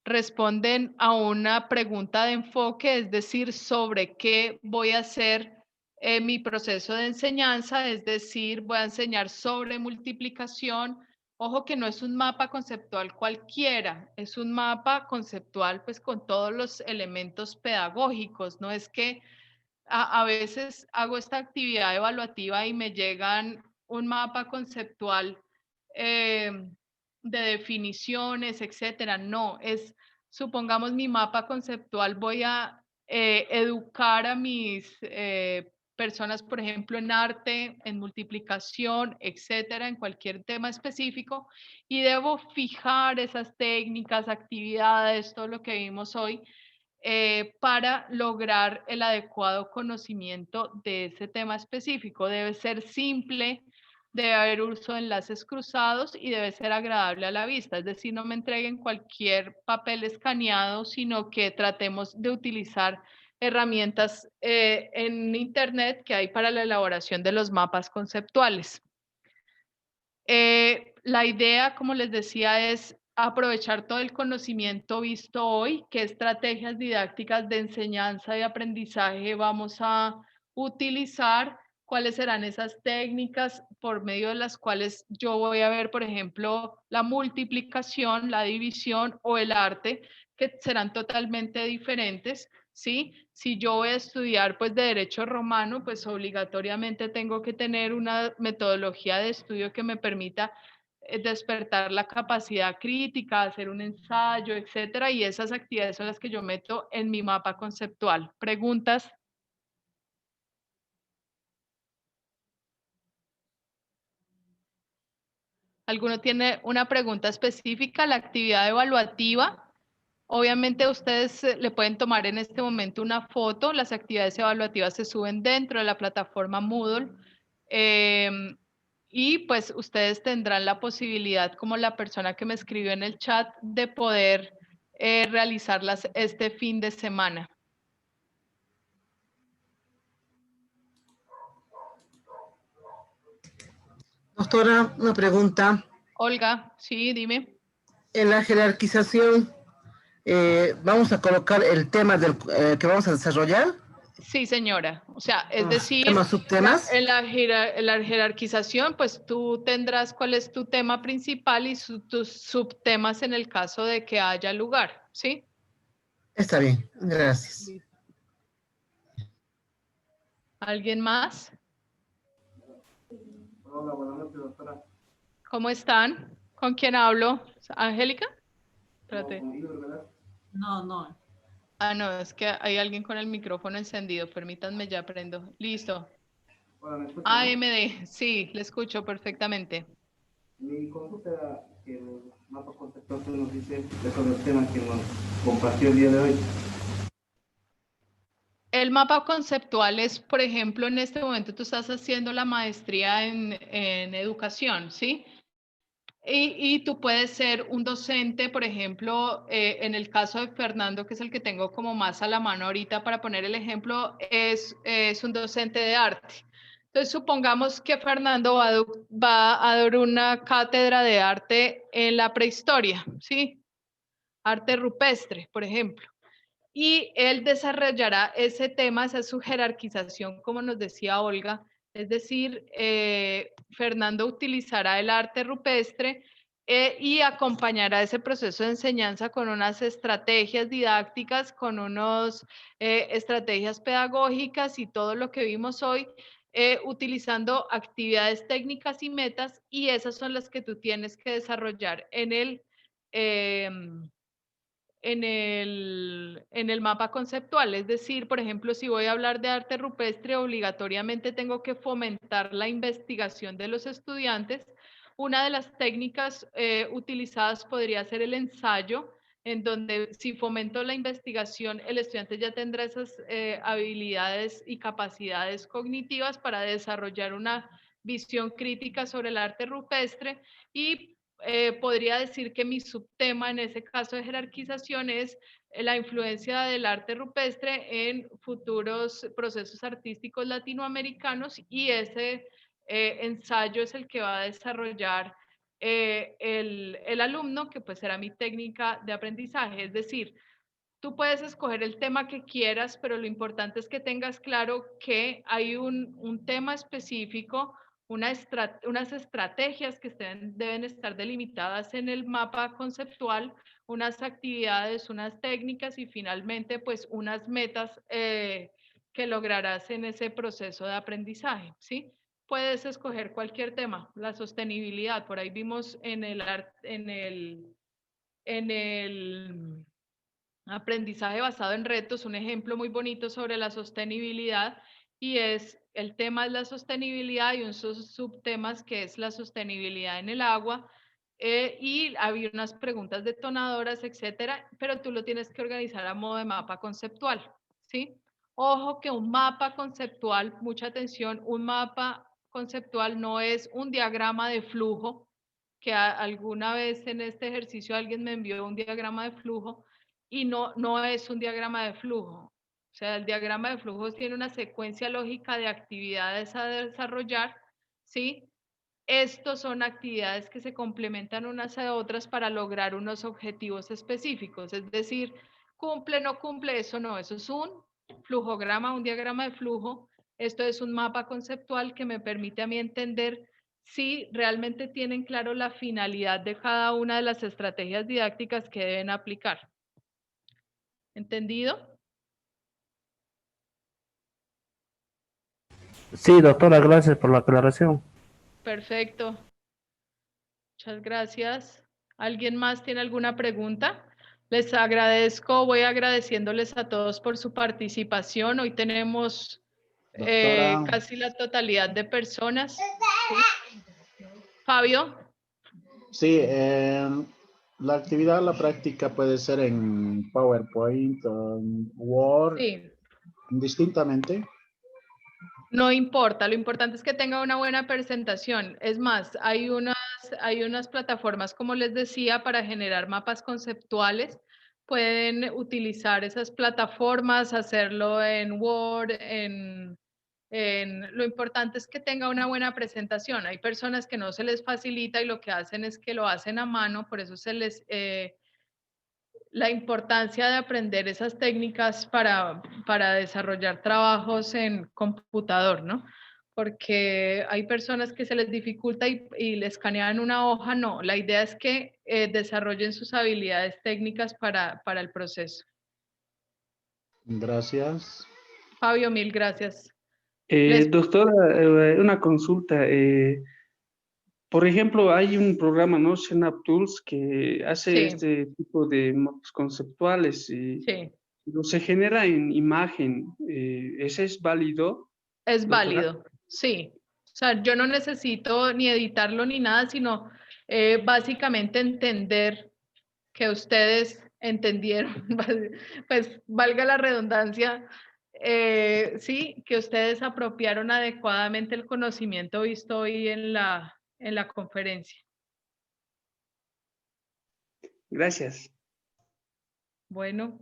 Responden a una pregunta de enfoque, es decir, sobre qué voy a hacer en mi proceso de enseñanza, es decir, voy a enseñar sobre multiplicación. Ojo que no es un mapa conceptual cualquiera, es un mapa conceptual pues con todos los elementos pedagógicos, no es que a veces hago esta actividad evaluativa y me llegan un mapa conceptual de definiciones, etcétera. No, supongamos mi mapa conceptual, voy a educar a mis personas, por ejemplo, en arte, en multiplicación, etcétera, en cualquier tema específico, y debo fijar esas técnicas, actividades, todo lo que vimos hoy, para lograr el adecuado conocimiento de ese tema específico. Debe ser simple, debe haber uso de enlaces cruzados y debe ser agradable a la vista. Es decir, no me entreguen cualquier papel escaneado, sino que tratemos de utilizar herramientas en Internet que hay para la elaboración de los mapas conceptuales. La idea, como les decía, es aprovechar todo el conocimiento visto hoy, qué estrategias didácticas de enseñanza y aprendizaje vamos a utilizar, cuáles serán esas técnicas por medio de las cuales yo voy a ver, por ejemplo, la multiplicación, la división o el arte, que serán totalmente diferentes, ¿sí? Si yo voy a estudiar pues de derecho romano, pues obligatoriamente tengo que tener una metodología de estudio que me permita despertar la capacidad crítica, hacer un ensayo, etcétera, y esas actividades son las que yo meto en mi mapa conceptual. ¿Preguntas? ¿Alguno tiene una pregunta específica? La actividad evaluativa, obviamente ustedes le pueden tomar en este momento una foto, las actividades evaluativas se suben dentro de la plataforma Moodle, y pues ustedes tendrán la posibilidad, como la persona que me escribió en el chat, de poder realizarlas este fin de semana. Doctora, una pregunta. Olga, sí, dime. En la jerarquización, ¿vamos a colocar el tema que vamos a desarrollar? Sí, señora. O sea, es decir, ¿Temas, subtemas? En la jerarquización, pues tú tendrás cuál es tu tema principal y tus subtemas en el caso de que haya lugar, ¿sí? Está bien, gracias. ¿Alguien más? Hola, buenas noches, doctora. ¿Cómo están? ¿Con quién hablo? ¿Angélica? Espérate. No. Ah, no, es que hay alguien con el micrófono encendido. Permítanme, ya prendo. Listo. Hola, ¿me escucha, AMD, sí, le escucho perfectamente. Mi consulta era que el mapa conceptual que nos dice es sobre el tema que nos compartió el día de hoy. El mapa conceptual es, por ejemplo, en este momento tú estás haciendo la maestría en educación, ¿sí? Y tú puedes ser un docente, por ejemplo, en el caso de Fernando, que es el que tengo como más a la mano ahorita para poner el ejemplo, es un docente de arte. Entonces, supongamos que Fernando va a dar una cátedra de arte en la prehistoria, ¿sí? Arte rupestre, por ejemplo. Y él desarrollará ese tema, esa es su jerarquización, como nos decía Olga. Es decir, Fernando utilizará el arte rupestre y acompañará ese proceso de enseñanza con unas estrategias didácticas, con unas estrategias pedagógicas y todo lo que vimos hoy, utilizando actividades técnicas y metas, y esas son las que tú tienes que desarrollar en el mapa conceptual. Es decir, por ejemplo, si voy a hablar de arte rupestre, obligatoriamente tengo que fomentar la investigación de los estudiantes. Una de las técnicas utilizadas podría ser el ensayo. en donde si fomento la investigación, el estudiante ya tendrá esas habilidades y capacidades cognitivas para desarrollar una visión crítica sobre el arte rupestre y podría decir que mi subtema en ese caso de jerarquización es la influencia del arte rupestre en futuros procesos artísticos latinoamericanos y ese ensayo es el que va a desarrollar el alumno, que pues será mi técnica de aprendizaje. Es decir, tú puedes escoger el tema que quieras, pero lo importante es que tengas claro que hay un tema específico, unas estrategias que deben estar delimitadas en el mapa conceptual, unas actividades, unas técnicas y finalmente pues unas metas que lograrás en ese proceso de aprendizaje, ¿sí? Puedes escoger cualquier tema, la sostenibilidad, por ahí vimos en el aprendizaje basado en retos, un ejemplo muy bonito sobre la sostenibilidad y es el tema es la sostenibilidad y un subtemas que es la sostenibilidad en el agua y había unas preguntas detonadoras, etcétera, pero tú lo tienes que organizar a modo de mapa conceptual, ¿sí? Ojo que un mapa conceptual, mucha atención, un mapa conceptual no es un diagrama de flujo, que alguna vez en este ejercicio alguien me envió un diagrama de flujo, y no es un diagrama de flujo. O sea, el diagrama de flujos tiene una secuencia lógica de actividades a desarrollar, ¿sí? Estos son actividades que se complementan unas a otras para lograr unos objetivos específicos. Es decir, cumple, no cumple, eso no, eso es un flujograma, un diagrama de flujo. Esto es un mapa conceptual que me permite a mí entender si realmente tienen claro la finalidad de cada una de las estrategias didácticas que deben aplicar. ¿Entendido? Sí, doctora, gracias por la aclaración. Perfecto. Muchas gracias. ¿Alguien más tiene alguna pregunta? Les agradezco, voy agradeciéndoles a todos por su participación. Hoy tenemos casi la totalidad de personas. ¿Sí? Fabio. Sí, la actividad, la práctica puede ser en PowerPoint o en Word, Sí. indistintamente. No importa, lo importante es que tenga una buena presentación. Es más, hay unas plataformas, como les decía, para generar mapas conceptuales. Pueden utilizar esas plataformas, hacerlo en Word, lo importante es que tenga una buena presentación. Hay personas que no se les facilita y lo que hacen es que lo hacen a mano, por eso la importancia de aprender esas técnicas para desarrollar trabajos en computador, ¿no? Porque hay personas que se les dificulta y le escanean una hoja, no. La idea es que desarrollen sus habilidades técnicas para el proceso. Gracias. Fabio, mil gracias. Doctora, una consulta. Por ejemplo, hay un programa, ¿no? Synapse Tools, que hace este tipo de mapas conceptuales y se genera en imagen. ¿Ese es válido? Es doctora? válido, sí. O sea, yo no necesito ni editarlo ni nada, sino básicamente entender que ustedes entendieron, pues valga la redundancia, sí, que ustedes apropiaron adecuadamente el conocimiento visto hoy en la conferencia. Gracias. Bueno,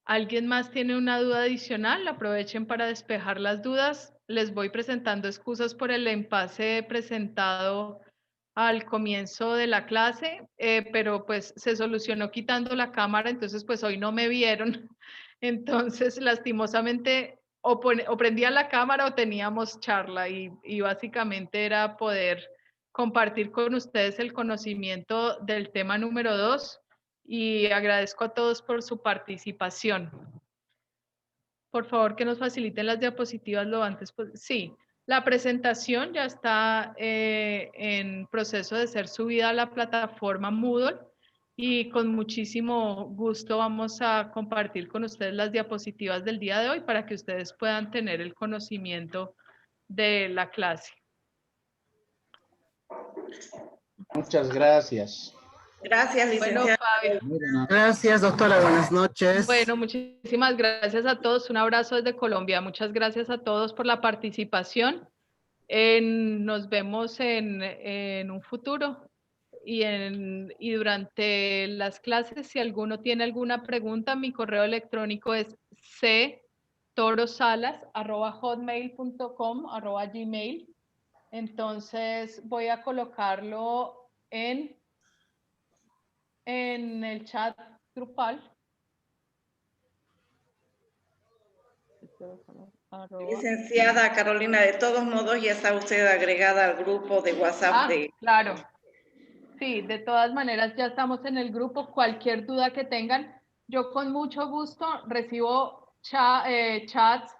¿alguien más tiene una duda adicional? Aprovechen para despejar las dudas. Les voy presentando excusas por el impasse presentado al comienzo de la clase, pero pues se solucionó quitando la cámara, entonces pues hoy no me vieron. Entonces, lastimosamente, o prendía la cámara o teníamos charla y básicamente era poder compartir con ustedes el conocimiento del tema número 2 y agradezco a todos por su participación. Por favor, que nos faciliten las diapositivas lo antes posible. Sí, la presentación ya está en proceso de ser subida a la plataforma Moodle y con muchísimo gusto vamos a compartir con ustedes las diapositivas del día de hoy para que ustedes puedan tener el conocimiento de la clase. Muchas gracias. Gracias, licenciada. Bueno, Fabio. Gracias, doctora. Buenas noches. Bueno, muchísimas gracias a todos. Un abrazo desde Colombia. Muchas gracias a todos por la participación. Nos vemos en un futuro y durante las clases. Si alguno tiene alguna pregunta, mi correo electrónico es ctorosalas@hotmail.com, @gmail. Entonces voy a colocarlo en el chat grupal. Licenciada Carolina, de todos modos ya está usted agregada al grupo de WhatsApp Claro. Sí, de todas maneras ya estamos en el grupo. Cualquier duda que tengan, yo con mucho gusto recibo chats.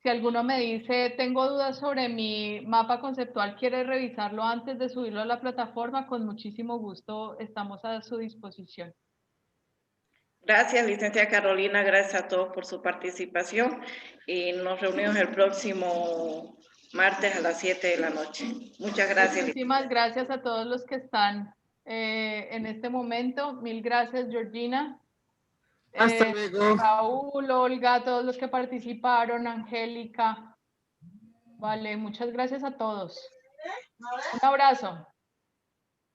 Si alguno me dice, tengo dudas sobre mi mapa conceptual, quiere revisarlo antes de subirlo a la plataforma, con muchísimo gusto estamos a su disposición. Gracias, licenciada Carolina, gracias a todos por su participación y nos reunimos el próximo martes a las 7 de la noche. Muchas gracias. Muchísimas gracias a todos los que están en este momento. Mil gracias, Georgina. Hasta luego. Raúl, Olga, todos los que participaron, Angélica. Vale, muchas gracias a todos. Un abrazo.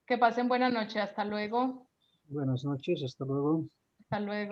Que pasen buena noche. Hasta luego. Buenas noches, hasta luego. Hasta luego.